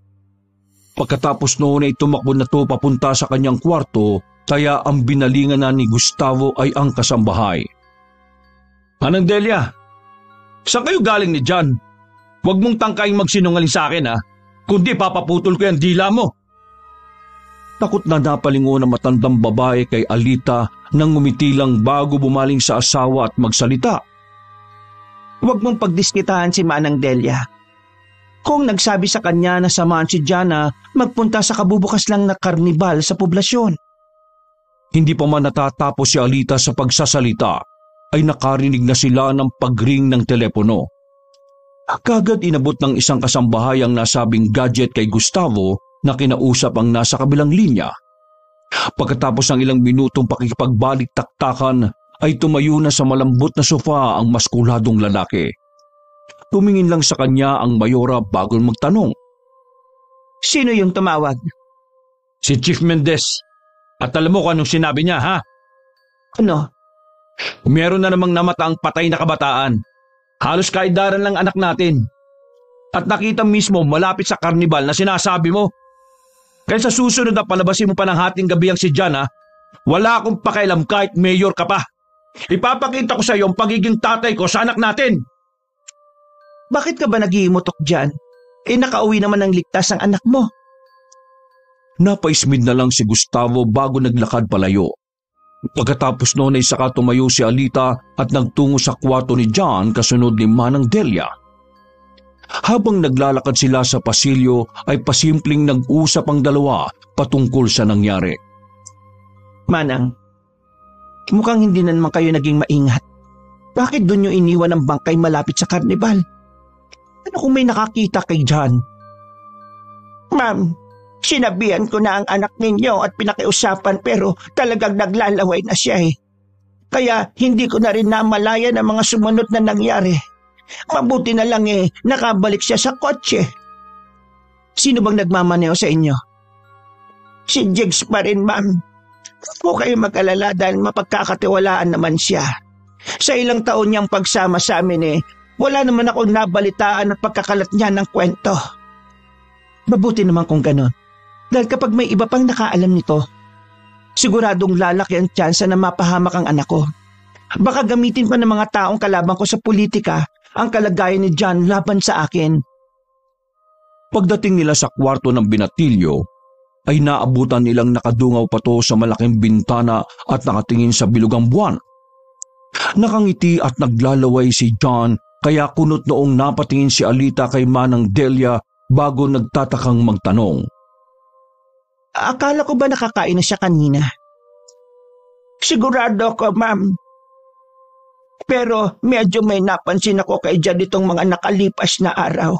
Pagkatapos noon ay tumakbo na to papunta sa kanyang kwarto, kaya ang binalingan na ni Gustavo ay ang kasambahay. Manang Delia, saan kayo galing ni John? Huwag mong tangkaing magsinungaling sa akin ha, kundi papaputol ko yung dila mo. Takot na napalingon ang matandang babae kay Alita nang ngumiti lang bago bumaling sa asawa at magsalita. Huwag mong pagdiskitahan si Manang Delia. Kung nagsabi sa kanya na samahan si John na magpunta sa kabubukas lang na karnibal sa poblasyon. Hindi pa man natatapos si Alita sa pagsasalita, ay nakarinig na sila ng pagring ng telepono. Kagad inabot ng isang kasambahay ang nasabing gadget kay Gustavo na kinausap ang nasa kabilang linya. Pagkatapos ng ilang minutong pakikipagbalik-taktakan, ay tumayo na sa malambot na sofa ang maskuladong lalaki. Tumingin lang sa kanya ang mayora bago magtanong. Sino yung tumawag? Si Chief Mendez. At alam mo kung anong sinabi niya, ha? Ano? Meron na namang namataang patay na kabataan. Halos kaedaran lang anak natin. At nakita mismo malapit sa karnibal na sinasabi mo. Kaya sa susunod na palabasin mo pa ng hating gabi ang si John, ha? Wala akong pakialam kahit mayor ka pa. Ipapakita ko sa iyo ang pagiging tatay ko sa anak natin. Bakit ka ba nag-iimotok dyan? Nakauwi naman ng ligtas ang anak mo. Napaismid na lang si Gustavo bago naglakad palayo. Pagkatapos noon ay saka tumayo si Alita at nagtungo sa kwarto ni John kasunod ni Manang Delia. Habang naglalakad sila sa pasilyo ay pasimpleng nag-usap ang dalawa patungkol sa nangyari. Manang, mukhang hindi na naman kayo naging maingat. Bakit doon nyo iniwan ang bangkay malapit sa karnibal? Ano kung may nakakita kay John? Ma'am, sinabihan ko na ang anak ninyo at pinakiusapan pero talagang naglalaway na siya eh. Kaya hindi ko na rin namalayan ang mga sumunod na nangyari. Mabuti na lang nakabalik siya sa kotse. Sino bang nagmamaneho sa inyo? Si Jigs pa rin, ma'am. Huwag kayo mag-alala dahil mapagkakatiwalaan naman siya. Sa ilang taon niyang pagsama sa amin wala naman akong nabalitaan at pagkakalat niya ng kwento. Mabuti naman kung ganon. Dahil kapag may iba pang nakaalam nito, siguradong lalaki ang tsansa na mapahamak ang anak ko. Baka gamitin pa ng mga taong kalaban ko sa politika ang kalagayan ni John laban sa akin. Pagdating nila sa kwarto ng binatilyo, ay naabutan nilang nakadungaw pa to sa malaking bintana at nakatingin sa bilugang buwan. Nakangiti at naglalaway si John kaya kunot noong napatingin si Alita kay Manang Delia bago nagtatakang magtanong. Akala ko ba nakakain na siya kanina? Sigurado ko, ma'am. Pero medyo may napansin ako kay John itong mga nakalipas na araw.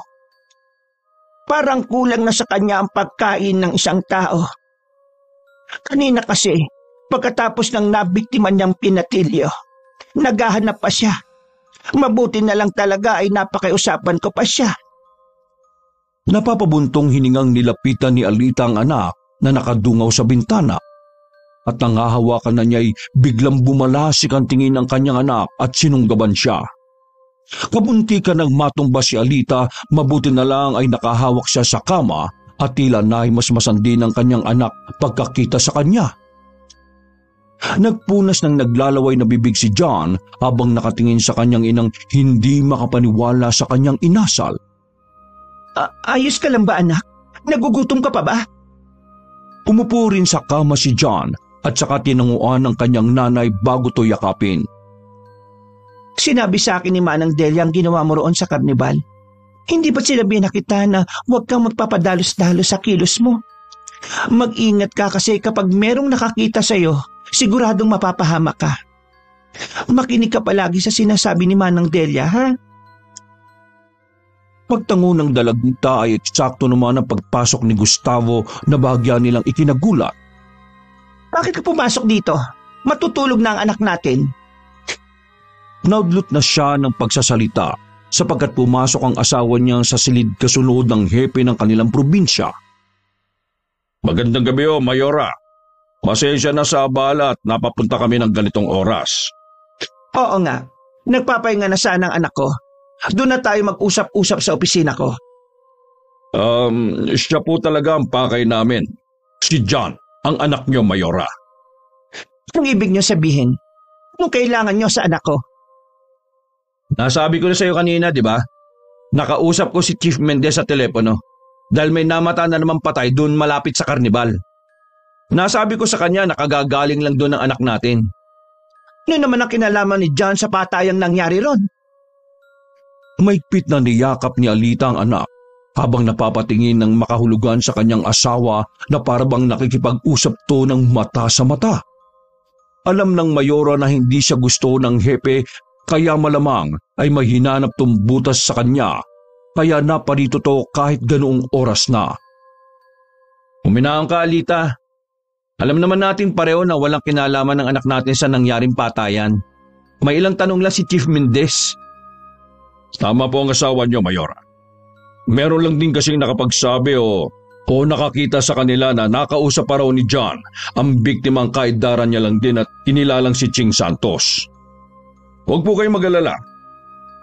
Parang kulang na sa kanya ang pagkain ng isang tao. Kanina kasi, pagkatapos ng nabiktima niyang pinatilyo, naghahanap pa siya. Mabuti na lang talaga ay napakiusapan ko pa siya. Napapabuntong hiningang nilapitan ni Alita ang anak na nakadungaw sa bintana. At nangahawakan na niya'y biglang bumalasik ang tingin ng kanyang anak at sinunggaban siya. Kabuntikan ng matumba si Alita, mabuti na lang ay nakahawak siya sa kama at tila nahimasmasan din ng kanyang anak pagkakita sa kanya. Nagpunas ng naglalaway na bibig si John habang nakatingin sa kanyang inang hindi makapaniwala sa kanyang inasal. Ayos ka lang ba, anak? Nagugutom ka pa ba? Umupo rin sa kama si John at saka tinanguan ng kanyang nanay bago to yakapin. Sinabi sa akin ni Manang Delia ang ginawa mo roon sa karnibal. Hindi ba sinabi na kita na huwag kang magpapadalos-dalos sa kilos mo? Mag-ingat ka kasi kapag merong nakakita sa'yo, siguradong mapapahamak ka. Makinig ka palagi sa sinasabi ni Manang Delia, ha? Pagtango ng dalagita ay eksakto naman ang pagpasok ni Gustavo na bahagya nilang ikinagulat. Bakit ka pumasok dito? Matutulog na ang anak natin. Naudlot na siya ng pagsasalita sapagkat pumasok ang asawa niya sa silid kasunod ng hepe ng kanilang probinsya. Magandang gabi Mayora. Pasensya na sa abala at napapunta kami ng ganitong oras. Oo nga. Nagpapahinga na sana ang anak ko. Doon na tayo mag-usap-usap sa opisina ko. Siya po talaga ang pakay namin. Si John, ang anak niyo, Mayora. Anong ibig niyo sabihin? Anong kailangan niyo sa anak ko? Nasabi ko na sa iyo kanina, di ba? Nakausap ko si Chief Mendez sa telepono dahil may namata na naman patay doon malapit sa karnibal. Nasabi ko sa kanya na kagagaling lang doon ang anak natin. Ano naman ang kinalaman ni John sa patayang nangyari ron? Maigpit na niyakap ni Alita ang anak habang napapatingin ng makahulugan sa kanyang asawa na parabang nakikipag-usap to ng mata sa mata. Alam ng Mayora na hindi siya gusto ng hepe kaya malamang ay may hinanap tong butas sa kanya kaya naparito to kahit ganoong oras na. Huminahon ka, Alita. Alam naman natin pareho na walang kinalaman ng anak natin sa nangyaring patayan. May ilang tanong lang si Chief Mendez. Tama po ang asawa niyo, Mayora. Meron lang din kasing nakapagsabi o nakakita sa kanila na nakausap pa raw ni John ang biktimang kaedaran niya lang din at kinilalang si Ching Santos. Huwag po kayong mag-alala.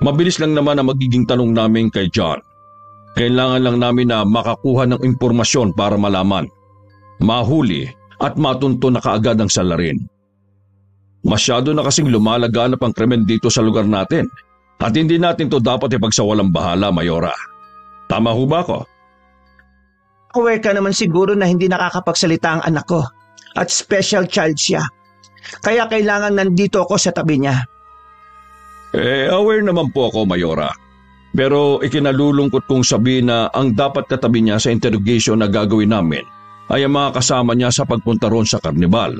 Mabilis lang naman ang magiging tanong namin kay John. Kailangan lang namin na makakuha ng impormasyon para malaman, mahuli at matunto na kaagad ang salarin. Masyado na kasing lumalaganap ang krimen dito sa lugar natin at hindi natin to dapat ipagsawalang bahala, Mayora. Tama ho ba ako? Aware ka naman siguro na hindi nakakapagsalita ang anak ko at special child siya. Kaya kailangan nandito ako sa tabi niya. Aware naman po ako, Mayora. Pero ikinalulungkot kong sabihin na ang dapat katabi niya sa interrogation na gagawin namin ay ang mga kasama niya sa pagpunta roon sa karnibal.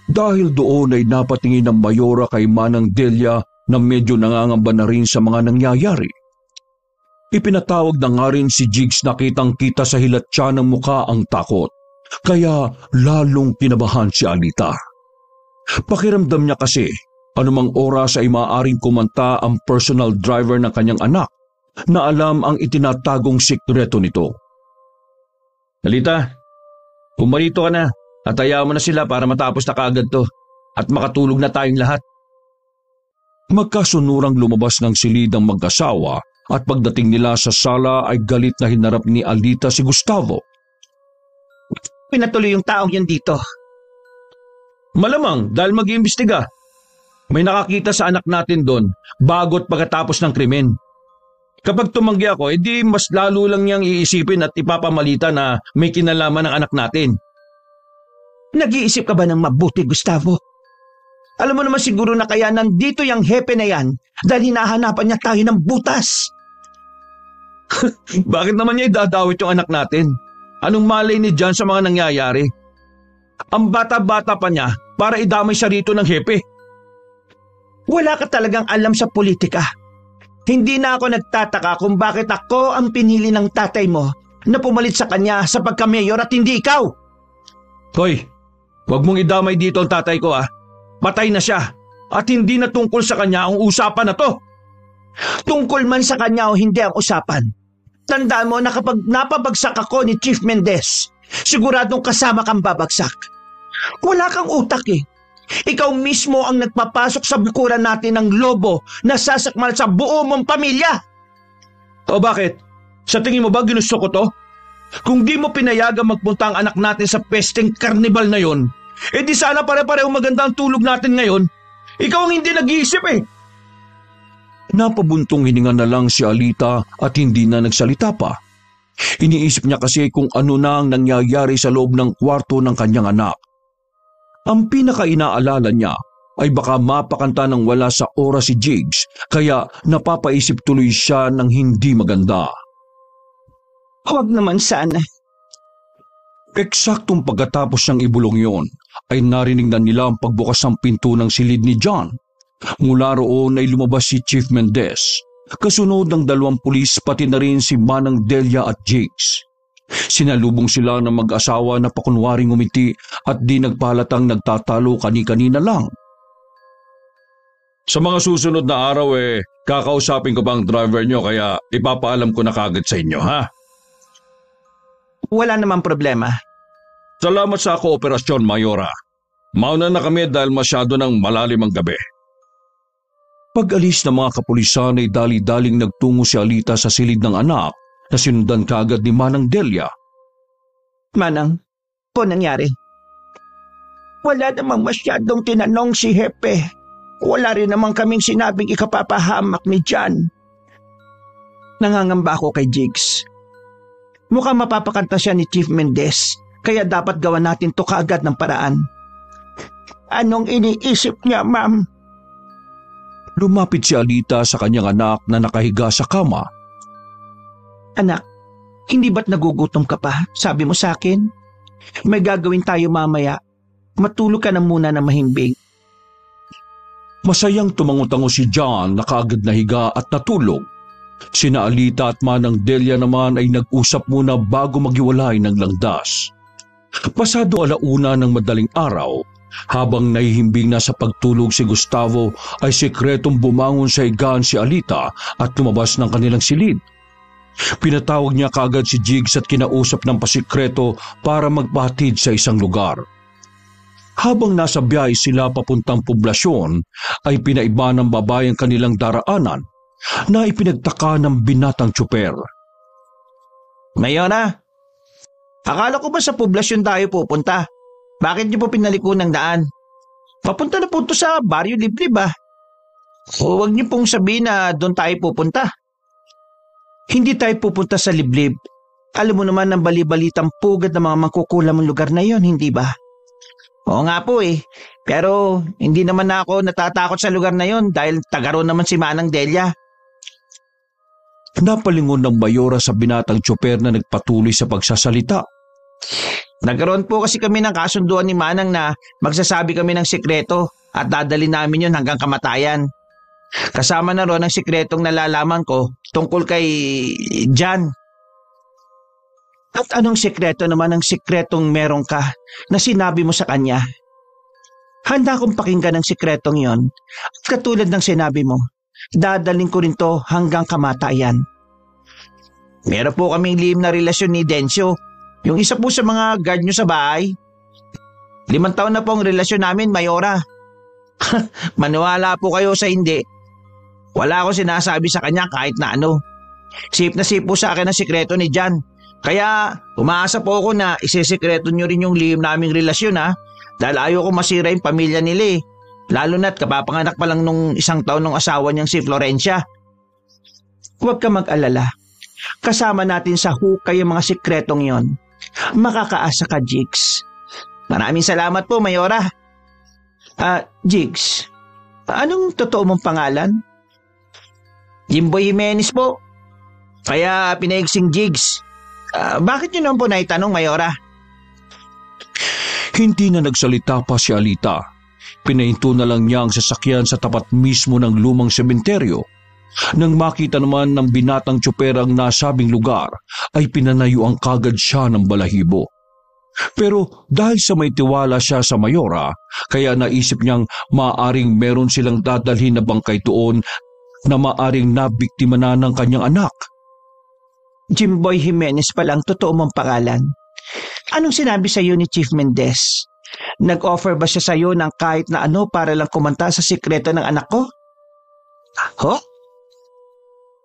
Dahil doon ay napatingin ng Mayora kay Manang Delia na medyo nangangamba na rin sa mga nangyayari. Ipinatawag na nga rin si Jigs na kitang-kita sa hilatsa ng muka ang takot, kaya lalong kinabahan si Alita. Pakiramdam niya kasi anumang oras ay maaaring kumanta ang personal driver ng kanyang anak na alam ang itinatagong sikreto nito. Alita, pumarito ka na at hayaan mo na sila para matapos na kaagad to at makatulog na tayong lahat. Magkasunurang lumabas ng silid ang mag-asawa at pagdating nila sa sala ay galit na hinarap ni Alita si Gustavo. Pinatuloy yung taong yun dito. Malamang dahil mag-iimbestiga. May nakakita sa anak natin doon bago't pagkatapos ng krimen. Kapag tumanggi ako, edi mas lalo lang niyang iisipin at ipapamalita na may kinalaman ng anak natin. Nag-iisip ka ba ng mabuti, Gustavo? Alam mo naman siguro na kaya nandito yung hepe na yan dahil hinahanapan niya tayo ng butas. Bakit naman niya idadawit yung anak natin? Anong malay ni John sa mga nangyayari? Ang bata-bata pa niya para idamay siya rito ng hepe. Wala ka talagang alam sa politika. Hindi na ako nagtataka kung bakit ako ang pinili ng tatay mo na pumalit sa kanya sa pagka-mayor at hindi ikaw. Hoy, wag mong idamay dito ang tatay ko ah. Patay na siya at hindi na tungkol sa kanya ang usapan na to. Tungkol man sa kanya o hindi ang usapan. Tandaan mo na kapag napabagsak ako ni Chief Mendez, siguradong kasama kang babagsak. Wala kang utak eh. Ikaw mismo ang nagpapasok sa bukuran natin ng lobo na sasakmal sa buo mong pamilya. O bakit? Sa tingin mo ba ginusto ko to? Kung di mo pinayagan magpunta ang anak natin sa pesteng karnibal na yon, di sana pare-pareho maganda ang tulog natin ngayon. Ikaw ang hindi nag-iisip eh. Napabuntong hininga na lang si Alita at hindi na nagsalita pa. Iniisip niya kasi kung ano na ang nangyayari sa loob ng kwarto ng kanyang anak. Ang pinaka-inaalala niya ay baka mapakanta ng wala sa oras si Jigs, kaya napapaisip tuloy siya ng hindi maganda. Huwag naman sana. Eksaktong pagkatapos niyang ibulong yon, ay narinig na nila ang pagbukas ng pinto ng silid ni John. Mula roon ay lumabas si Chief Mendez, kasunod ng 2 pulis pati na rin si Manang Delia at Jigs. Sinalubong sila ng mag-asawa na pakunwaring umiti at di nagpahalatang nagtatalo kani-kanina lang. Sa mga susunod na araw kakausapin ko ba ang driver nyo kaya ipapaalam ko na kagad sa inyo, ha? Wala namang problema. Salamat sa kooperasyon, Mayora. Mauna na kami dahil masyado ng malalim ang gabi. Pag-alis ng mga kapulisan ay dali-daling nagtungo si Alita sa silid ng anak na sinundan kaagad ni Manang Delia. Manang, po nangyari? Wala namang masyadong tinanong si Hepe. Wala rin namang kaming sinabing ikapapahamak ni John. Nangangamba ako kay Jigs. Mukhang mapapakanta siya ni Chief Mendez, kaya dapat gawan natin to kaagad ng paraan. Anong iniisip niya, ma'am? Lumapit si Alita sa kanyang anak na nakahiga sa kama. Anak, hindi ba't nagugutom ka pa? Sabi mo sa akin. May gagawin tayo mamaya. Matulog ka na muna ng mahimbing. Masayang tumango-tango si John na kaagad nahiga at natulog. Sina Alita at Manang Delia naman ay nag-usap muna bago maghiwalay ng landas. Pasado 1:00 ng madaling araw, habang nahihimbing na sa pagtulog si Gustavo ay sekretong bumangon sa higaan si Alita at lumabas ng kanilang silid. Pinatawag niya kaagad si Jigs at kinausap ng pasikreto para magpahatid sa isang lugar. Habang nasa biyahe sila papuntang poblasyon, ay pinaiba ng babae ang kanilang daraanan na ipinagtaka ng binatang tsuper. Mayora, akala ko ba sa poblasyon tayo pupunta? Bakit niyo po pinaliko ng daan? Papunta na po ito sa Barrio Liblib ba? O huwag niyo pong sabihin na doon tayo pupunta. Hindi tayo pupunta sa Liblib. Alam mo naman ang bali-balitang pugad ng mga mangkukulamang lugar na yon, hindi ba? Oo nga po eh. Pero hindi naman na ako natatakot sa lugar na yon dahil tagaroon naman si Manang Delia. Napalingon ng Mayora sa binatang tsuper na nagpatuloy sa pagsasalita. Nagkaroon po kasi kami ng kasunduan ni Manang na magsasabi kami ng sikreto at dadali namin yon hanggang kamatayan. Kasama na ron ang sikretong nalalaman ko tungkol kay John. At anong sikreto naman ang sikretong meron ka na sinabi mo sa kanya? Handa akong pakinggan ang sikretong yon at katulad ng sinabi mo, dadaling ko rin to hanggang kamatayan. Meron po kaming lihim na relasyon ni Dencio, yung isa po sa mga guard nyo sa bahay. 5 taon na po ang relasyon namin, Mayora. Maniwala po kayo sa hindi. Wala akong sinasabi sa kanya kahit na ano. Sip na sip po sa akin ang sikreto ni John. Kaya umaasa po ako na isisikreto nyo rin yung lihim naming relasyon ha. Dahil ayaw ko masira yung pamilya nila eh. Lalo na't kapapanganak pa lang nung 1 taon ng asawa niyang si Florencia. Huwag ka mag-alala. Kasama natin sa hukay yung mga sikretong yon. Makakaasa ka, Jigs. Maraming salamat po, Mayora. Jigs, anong totoo mong pangalan? Jimboy Jimenez po. Kaya pinaigsing Jigs. Bakit yun naman po naitanong, Mayora? Hindi na nagsalita pa si Alita. Pinahinto na lang niya ang sasakyan sa tapat mismo ng lumang sementeryo. Nang makita naman ng binatang tsuper ang nasabing lugar, ay pinanayuan kagad siya ng balahibo. Pero dahil sa may tiwala siya sa Mayora, kaya naisip niyang maaring meron silang dadalhin na bangkay doon na maaring nabiktima na ng kanyang anak. Jimboy Jimenez palang totoo mong pangalan. Anong sinabi sa iyo ni Chief Mendez? Nag-offer ba siya sa iyo ng kahit na ano para lang kumanta sa sikreto ng anak ko? Ho?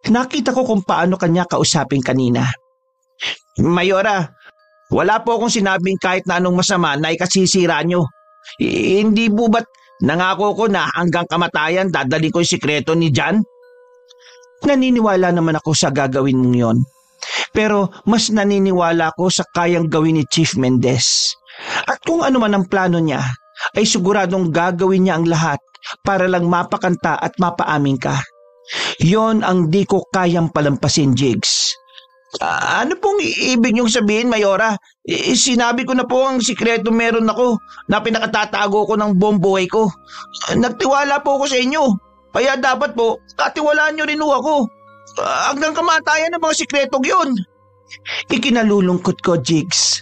Nakita ko kung paano kanya kausapin kanina. Mayora, wala po akong sinabing kahit na anong masama na ikasisira nyo. Hindi po ba't nangako ko na hanggang kamatayan dadali ko yung sikreto ni John? Naniniwala naman ako sa gagawin mong yon. Pero mas naniniwala ako sa kayang gawin ni Chief Mendez. At kung ano man ang plano niya, ay siguradong gagawin niya ang lahat para lang mapakanta at mapaamin ka. Yon ang di ko kayang palampasin, Jigs. Ano pong ibig niyong sabihin, Mayora? Sinabi ko na po ang sikreto meron ako na pinakatatago ko ng buong buhay ko. Nagtiwala po ako sa inyo. Kaya dapat po, katiwalaan niyo rin ako. Hanggang kamatayan ng mga sikretong yun. Ikinalulungkot ko, Jigs.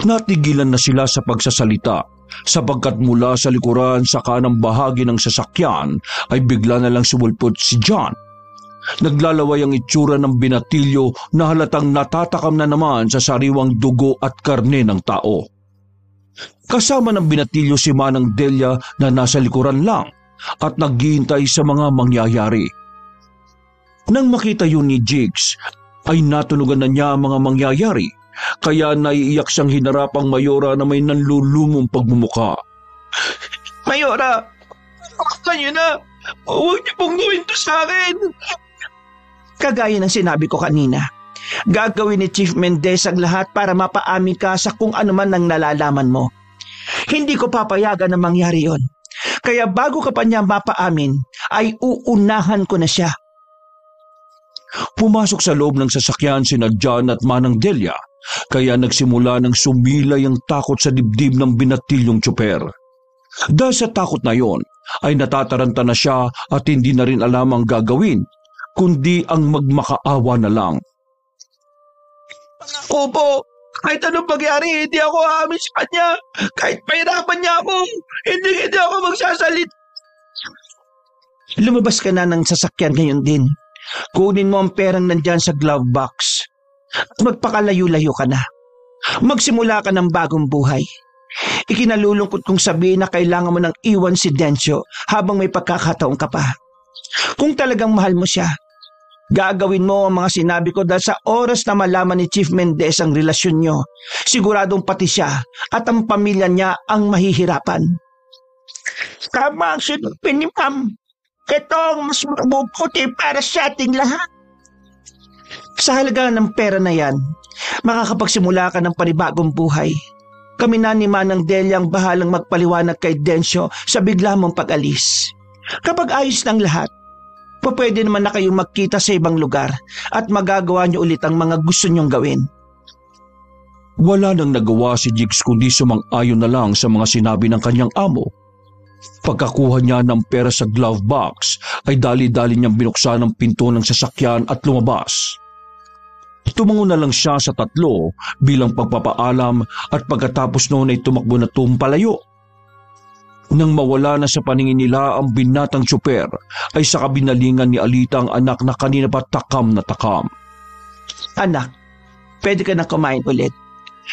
Natigilan na sila sa pagsasalita sapagkat mula sa likuran sa kanang bahagi ng sasakyan ay bigla na lang sumulpot si John. Naglalaway ang itsura ng binatilyo na halatang natatakam na naman sa sariwang dugo at karne ng tao. Kasama ng binatilyo si Manang Delia na nasa likuran lang at naghihintay sa mga mangyayari. Nang makita yun ni Jigs, ay natunugan na niya ang mga mangyayari, kaya naiiyak siyang hinarap ang Mayora na may nanlulumong pagmumuka. Mayora, kayo na. Huwag niyo pong gawin to sa akin. Kagaya ng sinabi ko kanina, gagawin ni Chief Mendez ang lahat para mapaamin ka sa kung ano man ang nalalaman mo. Hindi ko papayagan na mangyari yon. Kaya bago ka pa niya mapaamin, ay uunahan ko na siya. Pumasok sa loob ng sasakyan sina John at Manang Delia, kaya nagsimula ng sumilay ang takot sa dibdib ng binatilyong tsuper. Dahil sa takot na yon, ay natataranta na siya at hindi na rin alam ang gagawin, kundi ang magmakaawa na lang. Opo, kahit anong pagyari, hindi ako aamin sa kanya. Kahit pahirapan niya ako, hindi ako magsasalit. Lumabas ka na ng sasakyan ngayon din. Kunin mo ang perang nandyan sa glove box at magpakalayo-layo ka na. Magsimula ka ng bagong buhay. Ikinalulungkot kong sabihin na kailangan mo nang iwan si Dencio habang may pagkakataon ka pa. Kung talagang mahal mo siya, gagawin mo ang mga sinabi ko dahil sa oras na malaman ni Chief Mendez ang relasyon nyo, siguradong pati siya at ang pamilya niya ang mahihirapan. Tama ang sinabi ni Ma'am. Ito ang mas mabubuti para sa ating lahat. Sa halaga ng pera na yan, makakapagsimula ka ng panibagong buhay. Kami na ni Manang Delia ang bahalang magpaliwanag kay Dencio sa bigla mong pag-alis. Kapag ayos ng lahat, pwede naman na kayong magkita sa ibang lugar at magagawa niyo ulit ang mga gusto niyong gawin. Wala nang nagawa si Jigs kundi sumang-ayon na lang sa mga sinabi ng kanyang amo. Pagkakuha niya ng pera sa glove box ay dali-dali niyang binuksan ang pinto ng sasakyan at lumabas. Tumango na lang siya sa tatlo bilang pagpapaalam at pagkatapos noon ay tumakbo na tumpalayo. Nang mawala na sa paningin nila ang binatang tsuper ay saka binalingan ni Alita ang anak na kanina pa takam na takam. Anak, pwede ka na kumain ulit.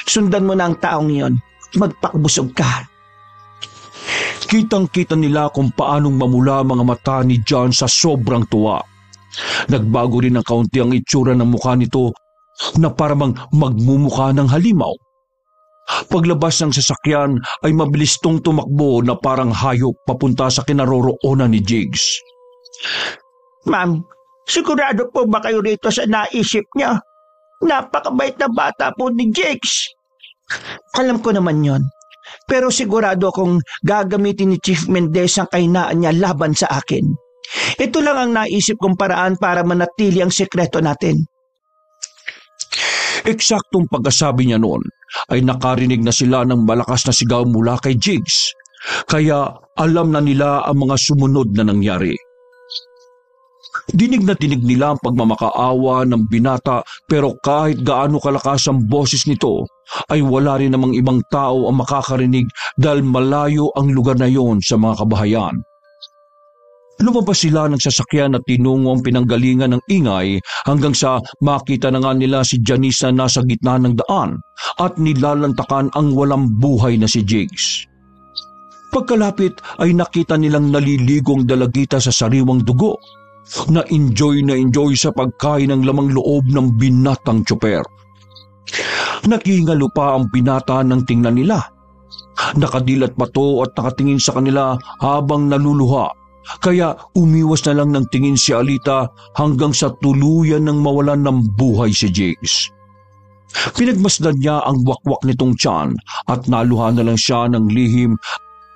Sundan mo na ang taong yon. Magpakabusog ka. Kitang-kita nila kung paanong mamula mga mata ni John sa sobrang tuwa. Nagbago rin ng kaunti ang itsura ng mukha nito na parang magmumukha ng halimaw. Paglabas ng sasakyan ay mabilis tong tumakbo na parang hayop papunta sa kinaroroonan ni Jigs. Ma'am, sigurado po ba kayo rito sa naisip niya? Napakabait na bata po ni Jigs. Alam ko naman yon. Pero sigurado akong gagamitin ni Chief Mendez ang kahinaan niya laban sa akin. Ito lang ang naisip kong paraan para manatili ang sekreto natin. Eksaktong pagkasabi niya noon ay nakarinig na sila ng malakas na sigaw mula kay Jigs. Kaya alam na nila ang mga sumunod na nangyari. Dinig na dinig nila ang pagmamakaawa ng binata pero kahit gaano kalakas ang boses nito ay wala rin namang ibang tao ang makakarinig dahil malayo ang lugar na yon sa mga kabahayan. Lumabas sila ng sasakyan at tinungo ang pinanggalingan ng ingay hanggang sa makita na nga nila si Janice na nasa gitna ng daan at nilalantakan ang walang buhay na si Jigs. Pagkalapit ay nakita nilang naliligong dalagita sa sariwang dugo na enjoy sa pagkain ng lamang loob ng binatang tsuper. Nakihingalo pa ang binata nang tingnan nila. Nakadilat pa to at nakatingin sa kanila habang naluluha. Kaya umiwas na lang ng tingin si Alita hanggang sa tuluyan ng mawalan ng buhay si Jigs. Pinagmasdan niya ang wakwak nitong tiyan at naluha na lang siya ng lihim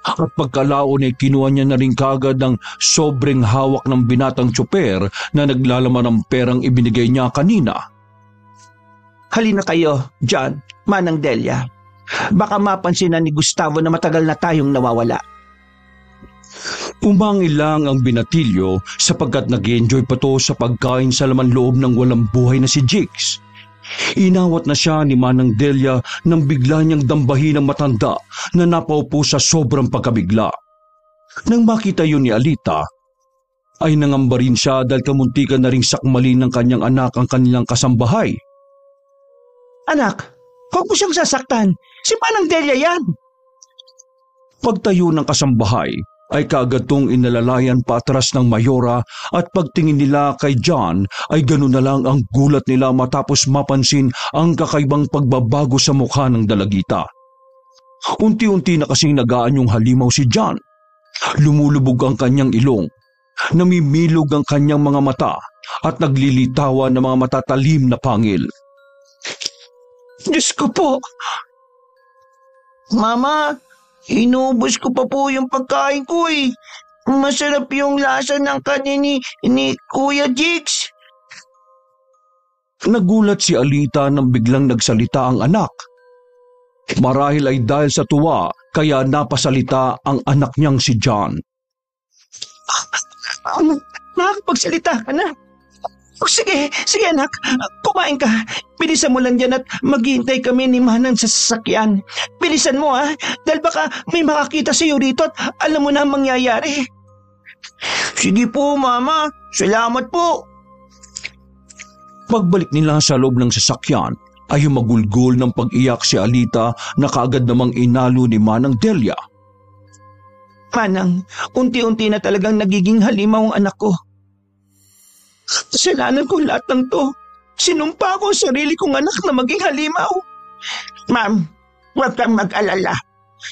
at pagkalaon ay kinuha niya na rin kagad ng sobrang hawak ng binatang tsuper na naglalaman ng perang ibinigay niya kanina. Halina kayo, John, Manang Delia. Baka mapansin na ni Gustavo na matagal na tayong nawawala. Umangilang ang binatilyo sapagkat nag-enjoy pa to sa pagkain sa laman loob ng walang buhay na si Jigs. Inawat na siya ni Manang Delia nang bigla niyang dambahin ang matanda na napaupo sa sobrang pagkabigla. Nang makita yun ni Alita, ay nangamba rin siya dahil kamuntikan na ring sakmalin ng kanyang anak ang kanilang kasambahay. Anak, huwag mo siyang sasaktan. Si Manang Delia yan. Pagtayo ng kasambahay ay kaagad tong inalalayan patras ng Mayora at pagtingin nila kay John ay ganoon na lang ang gulat nila matapos mapansin ang kakaibang pagbabago sa mukha ng dalagita. Unti-unti na kasing nagaanyong halimaw si John. Lumulubog ang kanyang ilong, namimilog ang kanyang mga mata at naglilitawan ng mga matatalim na pangil. Diyos ko po! Mama, inubos ko pa po yung pagkain ko eh. Masarap yung lasa ng kanin ni Kuya Jigs. Nagulat si Alita nang biglang nagsalita ang anak. Marahil ay dahil sa tuwa kaya napasalita ang anak niyang si John. Nakakapagsalita ka na. Sige anak, kumain ka. Bilisan mo lang dyan at maghihintay kami ni Manang sa sasakyan. Bilisan mo dahil baka may makakita sa iyo rito at alam mo na ang mangyayari. Sige po mama, salamat po. Pagbalik nila sa loob ng sasakyan ay humagulgol ng pag-iyak si Alita na kaagad namang inalo ni Manang Delia. Manang, unti-unti na talagang nagiging halimaw ang anak ko. Kasalanan ko lahat ng to. Sinumpa ko ang sarili kong anak na maging halimaw. Ma'am, huwag kang mag-alala.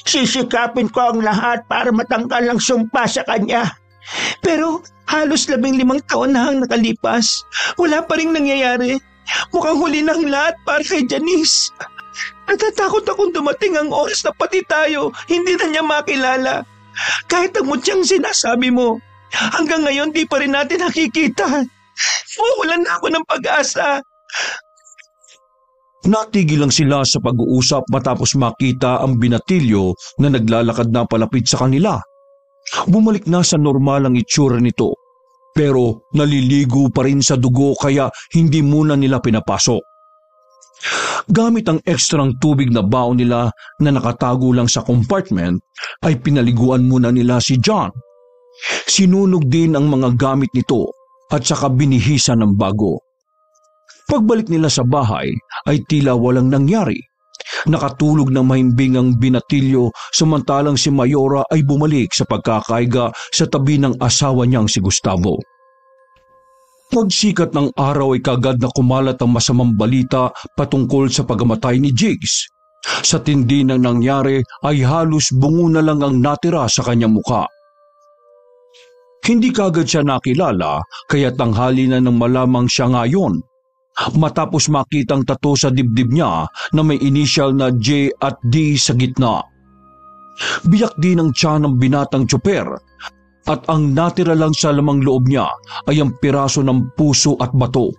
Sisikapin ko ang lahat para matanggal ang sumpa sa kanya. Pero halos 15 taon na ang nakalipas. Wala pa rin nangyayari. Mukhang huli ng lahat para kay Janice. Natatakot akong dumating ang oras na pati tayo hindi na niya makilala. Kahit ang mutyang sinasabi mo, hanggang ngayon di pa rin natin nakikita. Wawalan na ako ng pag-asa. Natigil lang sila sa pag-uusap matapos makita ang binatilyo na naglalakad na palapit sa kanila. Bumalik na sa normal ang itsura nito, pero naliligo pa rin sa dugo kaya hindi muna nila pinapasok. Gamit ang ekstrang tubig na baon nila na nakatago lang sa compartment, ay pinaliguan muna nila si John. Sinunog din ang mga gamit nito at saka binihisan ng bago. Pagbalik nila sa bahay ay tila walang nangyari. Nakatulog ng mahimbing ang binatilyo samantalang si Mayora ay bumalik sa pagkakaiga sa tabi ng asawa niyang si Gustavo. Pagsikat ng araw ay kagad na kumalat ang masamang balita patungkol sa pagkamatay ni Jigs. Sa tindi ng nangyari ay halos bungo na lang ang natira sa kanyang mukha. Hindi kagad siya nakilala kaya tanghali na nang malamang siya ngayon. Matapos makitang tato sa dibdib niya na may initial na J at D sa gitna. Biyak din ang tiyan ng binatang tsoper at ang natira lang sa lamang loob niya ay ang piraso ng puso at bato.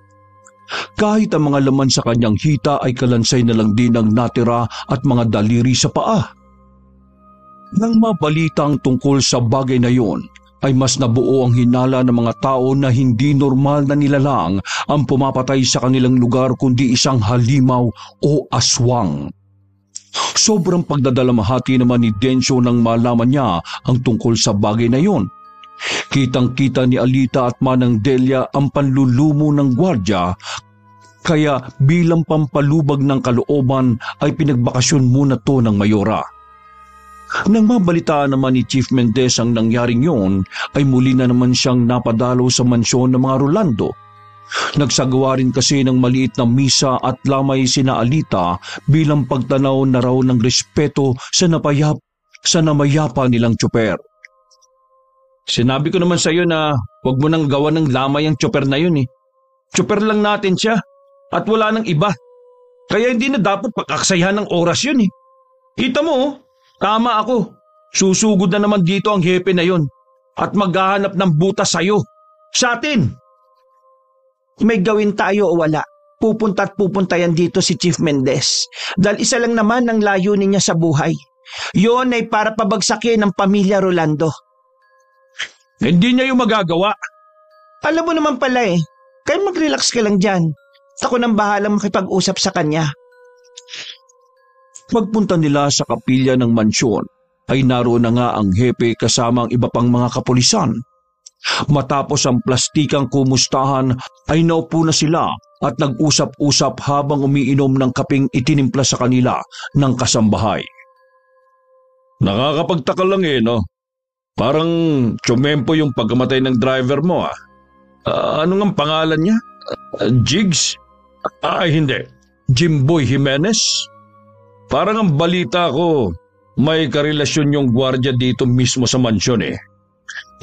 Kahit ang mga laman sa kanyang hita ay kalansay na lang din ang natira at mga daliri sa paa. Nang mabalita ang tungkol sa bagay na yon, ay mas nabuo ang hinala ng mga tao na hindi normal na nilalang ang pumapatay sa kanilang lugar kundi isang halimaw o aswang. Sobrang pagdadalamhati naman ni Dencio nang malaman niya ang tungkol sa bagay na yon. Kitang-kita ni Alita at Manang Delia ang panlulumo ng gwardya, kaya bilang pampalubag ng kalooban ay pinagbakasyon muna to ng Mayora. Nang mabalitaan naman ni Chief Mendez ang nangyaring yon, ay muli na naman siyang napadalo sa mansyon ng mga Rolando. Nagsagawa rin kasi ng maliit na misa at lamay sina Alita bilang pagtanaw na raw ng respeto sa namayapa nilang tsoper. Sinabi ko naman sa iyo na huwag mo nang gawa ng lamay ang tsoper na yun eh. Tsoper lang natin siya at wala nang iba. Kaya hindi na dapat pagkaksayahan ng oras yun eh. Kita mo tama ako. Susugod na naman dito ang hepe na yun at maghahanap ng butas sa'yo. Sa atin. May gawin tayo o wala, pupunta at pupunta yan dito si Chief Mendez. Dahil isa lang naman ang layunin niya sa buhay. Yun ay para pabagsakin ang pamilya Rolando. Hindi niya yung magagawa. Alam mo naman pala kaya mag-relax ka lang dyan. Ako nang bahalang makipag-usap sa kanya. Pagpunta nila sa kapilya ng mansyon, ay naroon na nga ang hepe kasama ang iba pang mga kapulisan. Matapos ang plastikang kumustahan ay naupo na sila at nag-usap-usap habang umiinom ng kapeng itinimpla sa kanila ng kasambahay. Nakakapagtaka lang no? Parang tsumempo yung pagkamatay ng driver mo ah. Ano nga pangalan niya? Jigs? Hindi. Jimboy Jimenez? Parang ang balita ko, may karelasyon yung gwardya dito mismo sa mansyon eh.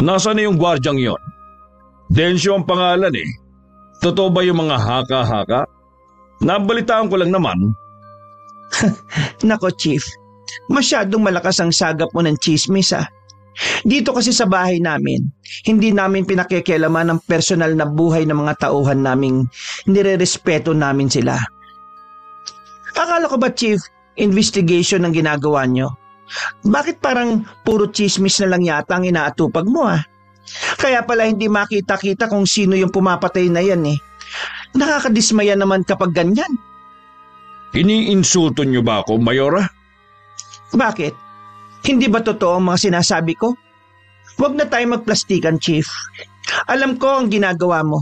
Nasaan na yung gwardyang yon? Densyo ang pangalan eh. Totoo ba yung mga haka-haka? Nabalitaan ko lang naman. Nako, Chief. Masyadong malakas ang sagap mo ng chismis ah. Dito kasi sa bahay namin, hindi namin pinakikialaman ang personal na buhay ng mga tauhan naming nirerespeto namin sila. Akala ko ba, Chief, investigation ang ginagawa nyo? Bakit parang puro chismis na lang yata ang inaatupag mo ah? Kaya pala hindi makita-kita kung sino yung pumapatay na yan eh. Nakakadismaya naman kapag ganyan. Iniinsulto niyo ba ako, Mayora? Bakit? Hindi ba totoo ang mga sinasabi ko? Huwag na tayo magplastikan, Chief. Alam ko ang ginagawa mo.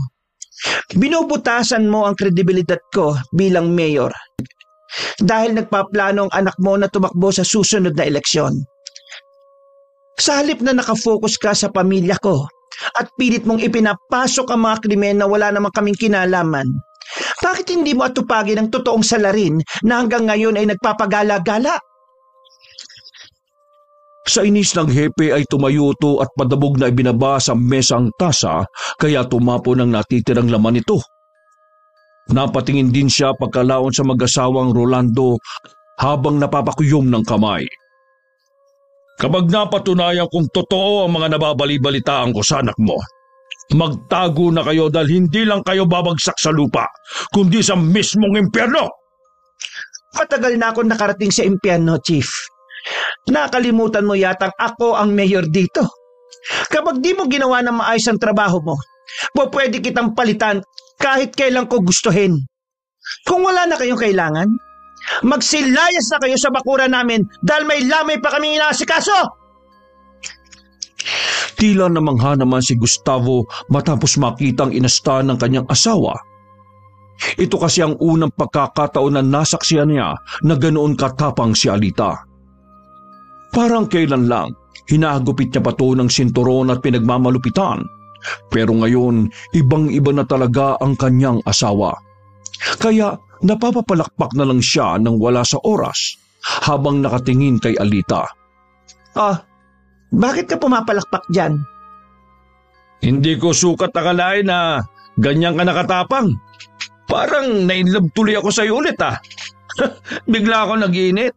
Binubutasan mo ang kredibilidad ko bilang mayor. Dahil nagpaplano ang anak mo na tumakbo sa susunod na eleksyon. Sa halip na nakafocus ka sa pamilya ko at pilit mong ipinapasok ang mga krimen na wala namang kaming kinalaman, bakit hindi mo atupagin ang totoong salarin na hanggang ngayon ay nagpapagala-gala? Sa inis ng hepe ay tumayuto at padabog na ibinaba sa mesa ang tasa kaya tumapon ang natitirang laman nito. Napatingin din siya pagkalaon sa mag-asawang Rolando habang napapakuyom ng kamay. Kapag napatunayan kung totoo ang mga nababali-balitaan ko sa anak mo, magtago na kayo dahil hindi lang kayo babagsak sa lupa, kundi sa mismong impyerno! Matagal na akong nakarating sa impyerno, Chief. Nakalimutan mo yatang ako ang mayor dito. Kapag di mo ginawa ng maayos ang trabaho mo, pwede kitang palitan kahit kailan ko gustuhin. Kung wala na kayong kailangan, magsilayas na kayo sa bakuran namin dahil may lamay pa kaming inaasikaso! Tila namangha naman si Gustavo matapos makitang inasta ng kanyang asawa. Ito kasi ang unang pagkakataon na nasaksihan niya na ganoon katapang si Alita. Parang kailan lang, hinagupit niya pa to ng sinturon at pinagmamalupitan. Pero ngayon, ibang-iba na talaga ang kanyang asawa. Kaya napapapalakpak na lang siya nang wala sa oras habang nakatingin kay Alita. Bakit ka pumapalakpak dyan? Hindi ko sukat akalain na ganyan ka nakatapang. Parang nainlove tuloy ako sa'yo ulit ah. Bigla ako nag-iinit.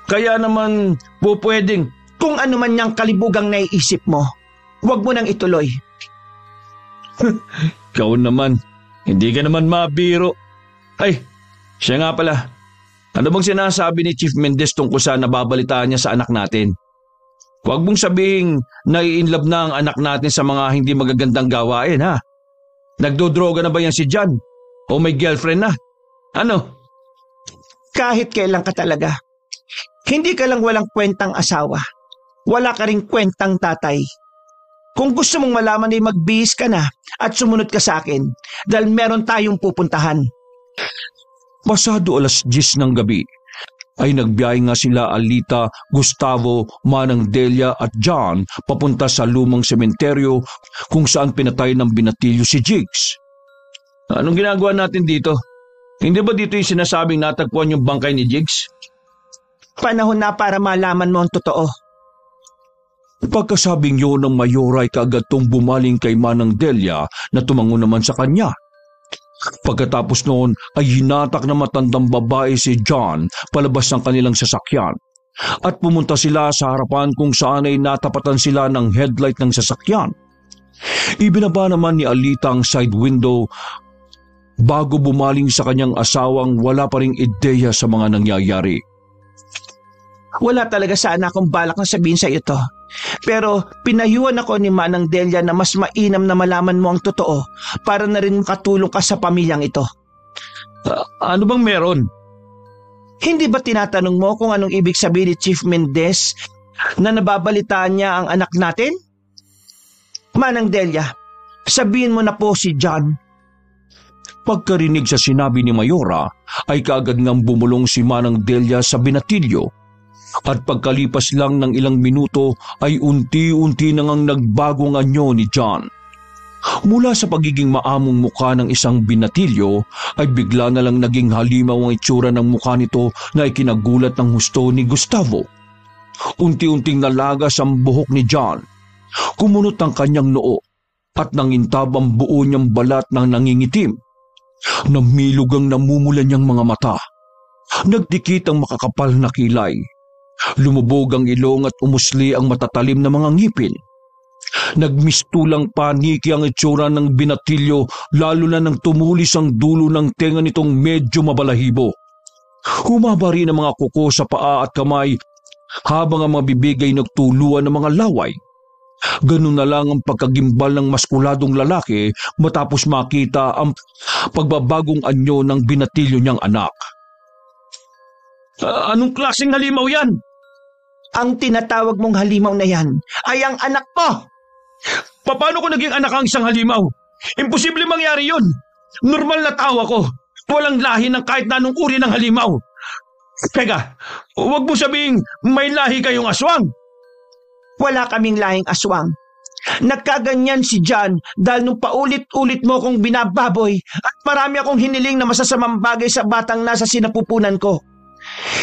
Kaya naman pwedeng kung ano man niyang kalibugang naiisip mo, huwag mo nang ituloy. Ikaw naman, hindi ka naman mabiro. Ay, siya nga pala. Ano bang sinasabi ni Chief Mendez tungkol sa nababalitaan niya sa anak natin? Huwag mong sabihing nai-inlove na ang anak natin sa mga hindi magagandang gawain ha. Nagdodroga na ba yan si John? O may girlfriend na? Ano? Kahit kailan ka talaga. Hindi ka lang walang kwentang asawa. Wala ka ring kwentang tatay. Kung gusto mong malaman ay magbihis ka na at sumunod ka sa akin dahil meron tayong pupuntahan. Pasado 10:00 ng gabi ay nagbiyahe nga sila Alita, Gustavo, Manang Delia at John papunta sa lumang sementeryo kung saan pinatay ng binatilyo si Jigs. Anong ginagawa natin dito? Hindi ba dito yung sinasabing natagpuan yung bangkay ni Jigs? Panahon na para malaman mo ang totoo. Pagkasabing yun ng Mayora ay kaagad tong bumaling kay Manang Delia na tumango naman sa kanya. Pagkatapos noon ay hinatak na matandang babae si John palabas ng kanilang sasakyan at pumunta sila sa harapan kung saan ay natapatan sila ng headlight ng sasakyan. Ibinaba naman ni Alita ang side window bago bumaling sa kanyang asawang wala pa ring ideya sa mga nangyayari. Wala talaga sana akong balak na sabihin sa iyo to. Pero pinayuhan ako ni Manang Delia na mas mainam na malaman mo ang totoo para na rin makatulong ka sa pamilyang ito. Ano bang meron? Hindi ba tinatanong mo kung anong ibig sabihin ni Chief Mendez na nababalitaan niya ang anak natin? Manang Delia, sabihin mo na po si John. Pagkarinig sa sinabi ni Mayora ay kaagad ngang bumulong si Manang Delia sa binatilyo. At pagkalipas lang ng ilang minuto ay unti-unti nang nagbago ang anyo ni John. Mula sa pagiging maamong mukha ng isang binatilyo ay bigla na lang naging halimaw ang itsura ng mukha nito na ikinagulat ng husto ni Gustavo. Unti-unting nalagas ang buhok ni John. Kumunot ang kanyang noo at nangintab ang buo niyang balat ng nangingitim. Namilog ang namumula niyang mga mata. Nagdikit ang makakapal na kilay. Lumubog ang ilong at umusli ang matatalim na mga ngipin. Nagmistulang paniki ang itsura ng binatilyo, lalo na nang tumulis ang dulo ng tenga nitong medyo mabalahibo. Humaba rin ang mga kuko sa paa at kamay habang ang mga bibig ay nagtuluan ng mga laway. Ganun na lang ang pagkagimbal ng maskuladong lalaki matapos makita ang pagbabagong anyo ng binatilyo niyang anak. Anong klaseng halimaw yan? Ang tinatawag mong halimaw na yan ay ang anak mo! Paano ko naging anak ang isang halimaw? Imposible mangyari yun. Normal na tao ako. Walang lahi ng kahit na anong uri ng halimaw. Teka, huwag mo sabihing may lahi kayong aswang. Wala kaming lahing aswang. Nagkaganyan si John dahil nung paulit-ulit mo kong binababoy at marami akong hiniling na masasamang bagay sa batang nasa sinapupunan ko.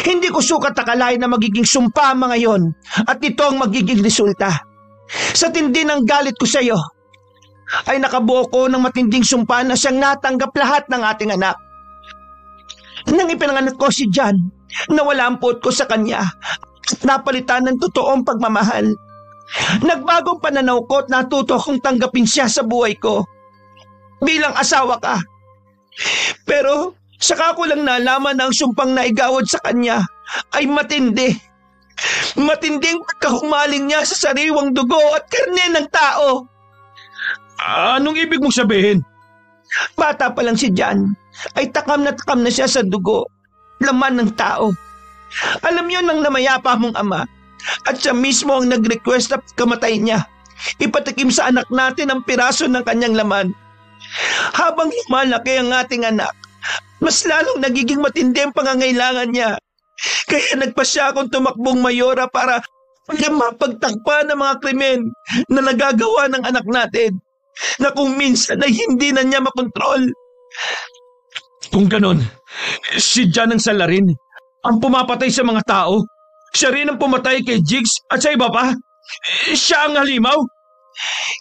Hindi ko sukat akalain na magiging sumpa mga yon at ito ang magiging resulta. Sa tindi ng galit ko sa iyo, ay nakabuo ko ng matinding sumpa na siyang natanggap lahat ng ating anak. Nang ipinanganak ko si John, nawala ang puot ko sa kanya at napalitan ng totoong pagmamahal. Nagbagong pananaw ko at natuto akong tanggapin siya sa buhay ko bilang asawa ka. Pero saka ko lang nalaman na ang sumpang naigawad sa kanya ay matindi. Matinding pagkahumaling niya sa sariwang dugo at karne ng tao. Anong ibig mong sabihin? Bata pa lang si John ay takam na siya sa dugo, laman ng tao. Alam niyo ng namayapa mong ama at siya mismo ang nag-request na kamatay niya. Ipatikim sa anak natin ang piraso ng kanyang laman. Habang lumalaki ang ating anak, mas lalong nagiging matindi ang pangangailangan niya. Kaya nagpasya akong tumakbong mayora para mapagtakpan ng mga krimen na nagagawa ng anak natin na kung minsan ay hindi na niya makontrol. Kung ganon, si John ang salarin, ang pumapatay sa mga tao. Siya rin ang pumatay kay Jigs at sa iba pa. Siya ang halimaw.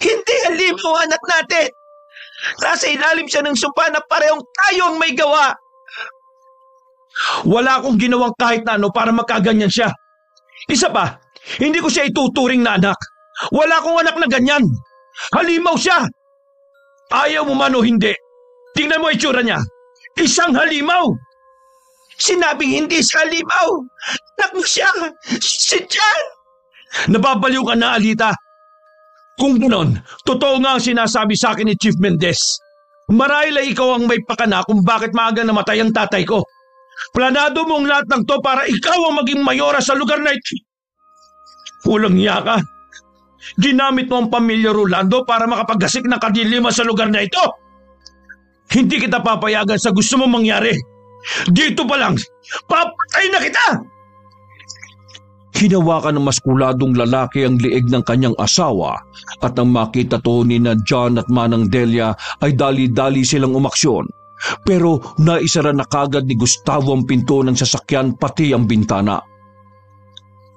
Hindi halimaw anak natin. Nasa ilalim siya ng sumpa na parehong tayo ang may gawa. Wala akong ginawang kahit na ano para magkaganyan siya. Isa pa, hindi ko siya ituturing na anak. Wala akong anak na ganyan. Halimaw siya. Ayaw mo man o hindi, tingnan mo itsura niya. Isang halimaw. Sinabing hindi siya halimaw. Anak mo siya, si John. Nababaliw ka na, Alita. Kung ganon, totoo nga ang sinasabi sa akin ni Chief Mendez. Marahil ay ikaw ang may pakana kung bakit maaga namatay ang tatay ko. Planado mong lahat ng to para ikaw ang maging mayora sa lugar na ito. Pulang niya ka. Ginamit mo ang pamilya Rolando para makapaggasik ng kadiliman sa lugar na ito. Hindi kita papayagan sa gusto mong mangyari. Dito pa lang, papatay na kita! Hinawakan ng maskuladong lalaki ang liig ng kanyang asawa at nang makita to ni na John at Manang Delia ay dali-dali silang umaksyon. Pero naisara na kagad ni Gustavo ang pinto ng sasakyan pati ang bintana.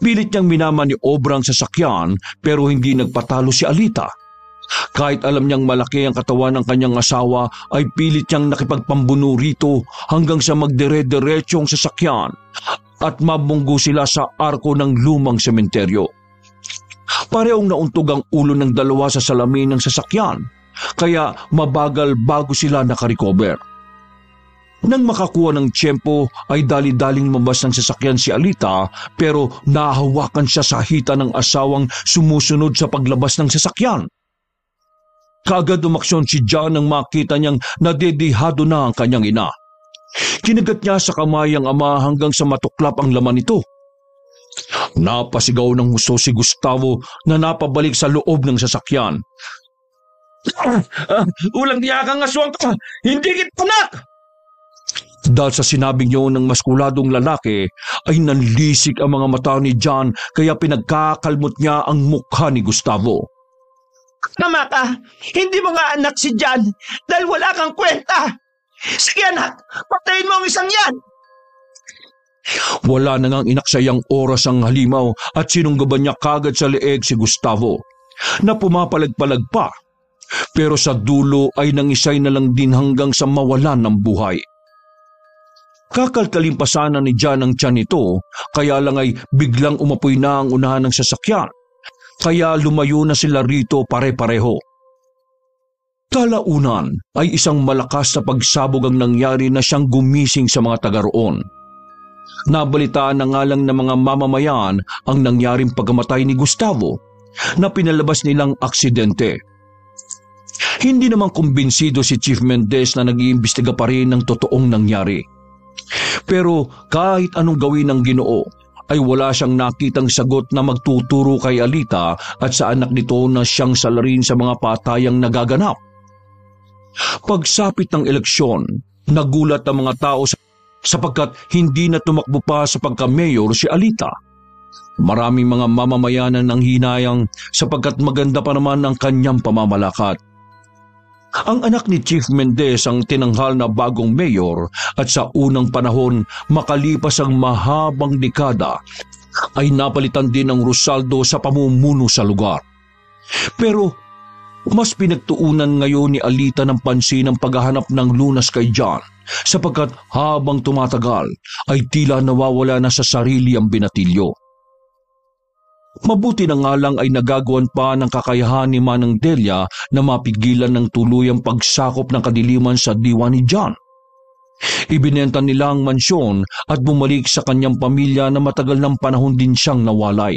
Pilit niyang minamaniobra ang sasakyan pero hindi nagpatalo si Alita. Kahit alam niyang malaki ang katawan ng kanyang asawa ay pilit niyang nakipagpambuno rito hanggang sa magdire-diretso ang sasakyan at mabunggo sila sa arko ng lumang sementeryo. Parehong nauntog ang ulo ng dalawa sa salamin ng sasakyan kaya mabagal bago sila nakarecover. Nang makakuha ng tiyempo ay dali-daling mabas ng sasakyan si Alita pero nahahawakan siya sa hita ng asawang sumusunod sa paglabas ng sasakyan. Kaagad umaksyon si John nang makita niyang nadedihado na ang kanyang ina. Kinagat niya sa kamay ang ama hanggang sa matuklap ang laman nito. Napasigaw ng husto si Gustavo na napabalik sa loob ng sasakyan. Ulang diya kang aswang ka! Hindi kita anak! Dahil sa sinabing yun ng maskuladong lalaki ay nanlisik ang mga mata ni John kaya pinagkakalmot niya ang mukha ni Gustavo. Tama ka, hindi mo nga anak si John dahil wala kang kwenta. Sige anak, patayin mo ang isang yan. Wala na ngang inaksayang oras ang halimaw at sinunggaban niya kagad sa leeg si Gustavo na pumapalag-palag pa. Pero sa dulo ay nangisay na lang din hanggang sa mawalan ng buhay. Kakalkalin pa sana ni John ang tiyan nito, kaya lang ay biglang umapoy na ang unahan ng sasakyan. Kaya lumayo na sila rito pare-pareho. Kalaunan ay isang malakas na pagsabog ang nangyari na siyang gumising sa mga taga roon. Nabalitaan na nga lang ng mga mamamayan ang nangyaring pagkamatay ni Gustavo na pinalabas nilang aksidente. Hindi naman kumbinsido si Chief Mendez na nag-iimbestiga pa rin ng totoong nangyari. Pero kahit anong gawin ng Ginoo, ay wala siyang nakitang sagot na magtuturo kay Alita at sa anak nito na siyang salarin sa mga patayang nagaganap. Pagsapit ng eleksyon, nagulat ang mga tao sapagkat hindi na tumakbo pa sa pagka-mayor si Alita. Maraming mga mamamayanan ang hinayang sapagkat maganda pa naman ang kanyang pamamalakad. Ang anak ni Chief Mendez ang tinanghal na bagong mayor at sa unang panahon makalipas ang mahabang dekada ay napalitan din ng Rosaldo sa pamumuno sa lugar. Pero mas pinagtuunan ngayon ni Alita ng pansin ang paghahanap ng lunas kay John sapagkat habang tumatagal ay tila nawawala na sa sarili ang binatilyo. Mabuti na nga lang ay nagagawan pa ng kakayahan ni Manang Delia na mapigilan ng tuluyang pagsakop ng kadiliman sa diwa ni John. Ibinenta nila ang mansyon at bumalik sa kanyang pamilya na matagal ng panahon din siyang nawalay.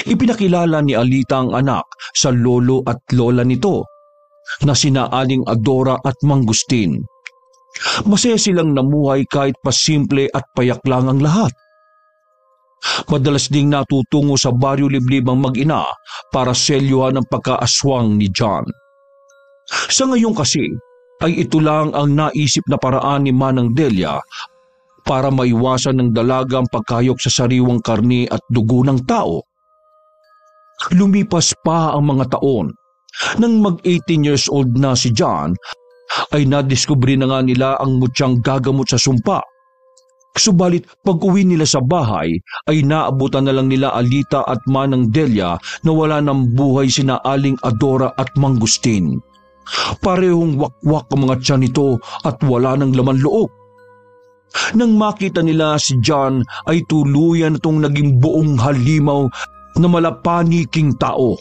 Ipinakilala ni Alita ang anak sa lolo at lola nito na sina Aling Adora at Mangustin. Masaya silang namuhay kahit pasimple at payak lang ang lahat. Madalas ding natutungo sa baryo liblib ang mag-ina para selyuhan ang pagkaaswang ni John. Sa ngayon kasi ay ito lang ang naisip na paraan ni Manang Delia para maiwasan ng dalaga ang pagkayok sa sariwang karne at dugo ng tao. Lumipas pa ang mga taon. Nang mag-18 years old na si John, ay nadiskubre na nga nila ang mutyang gagamot sa sumpa. Subalit pag-uwi nila sa bahay ay naabutan na lang nila Alita at Manang Delia na wala ng buhay sina Aling Adora at Mangustin. Parehong wakwak ang mga tiyan nito at wala ng laman loob. Nang makita nila si John ay tuluyan itong naging buong halimaw na malapaniking tao.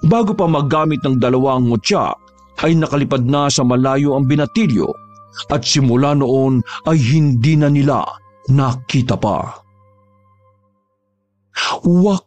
Bago pa maggamit ng dalawang mutya ay nakalipad na sa malayo ang binatilyo. At simula noon ay hindi na nila nakita pa. Wakas!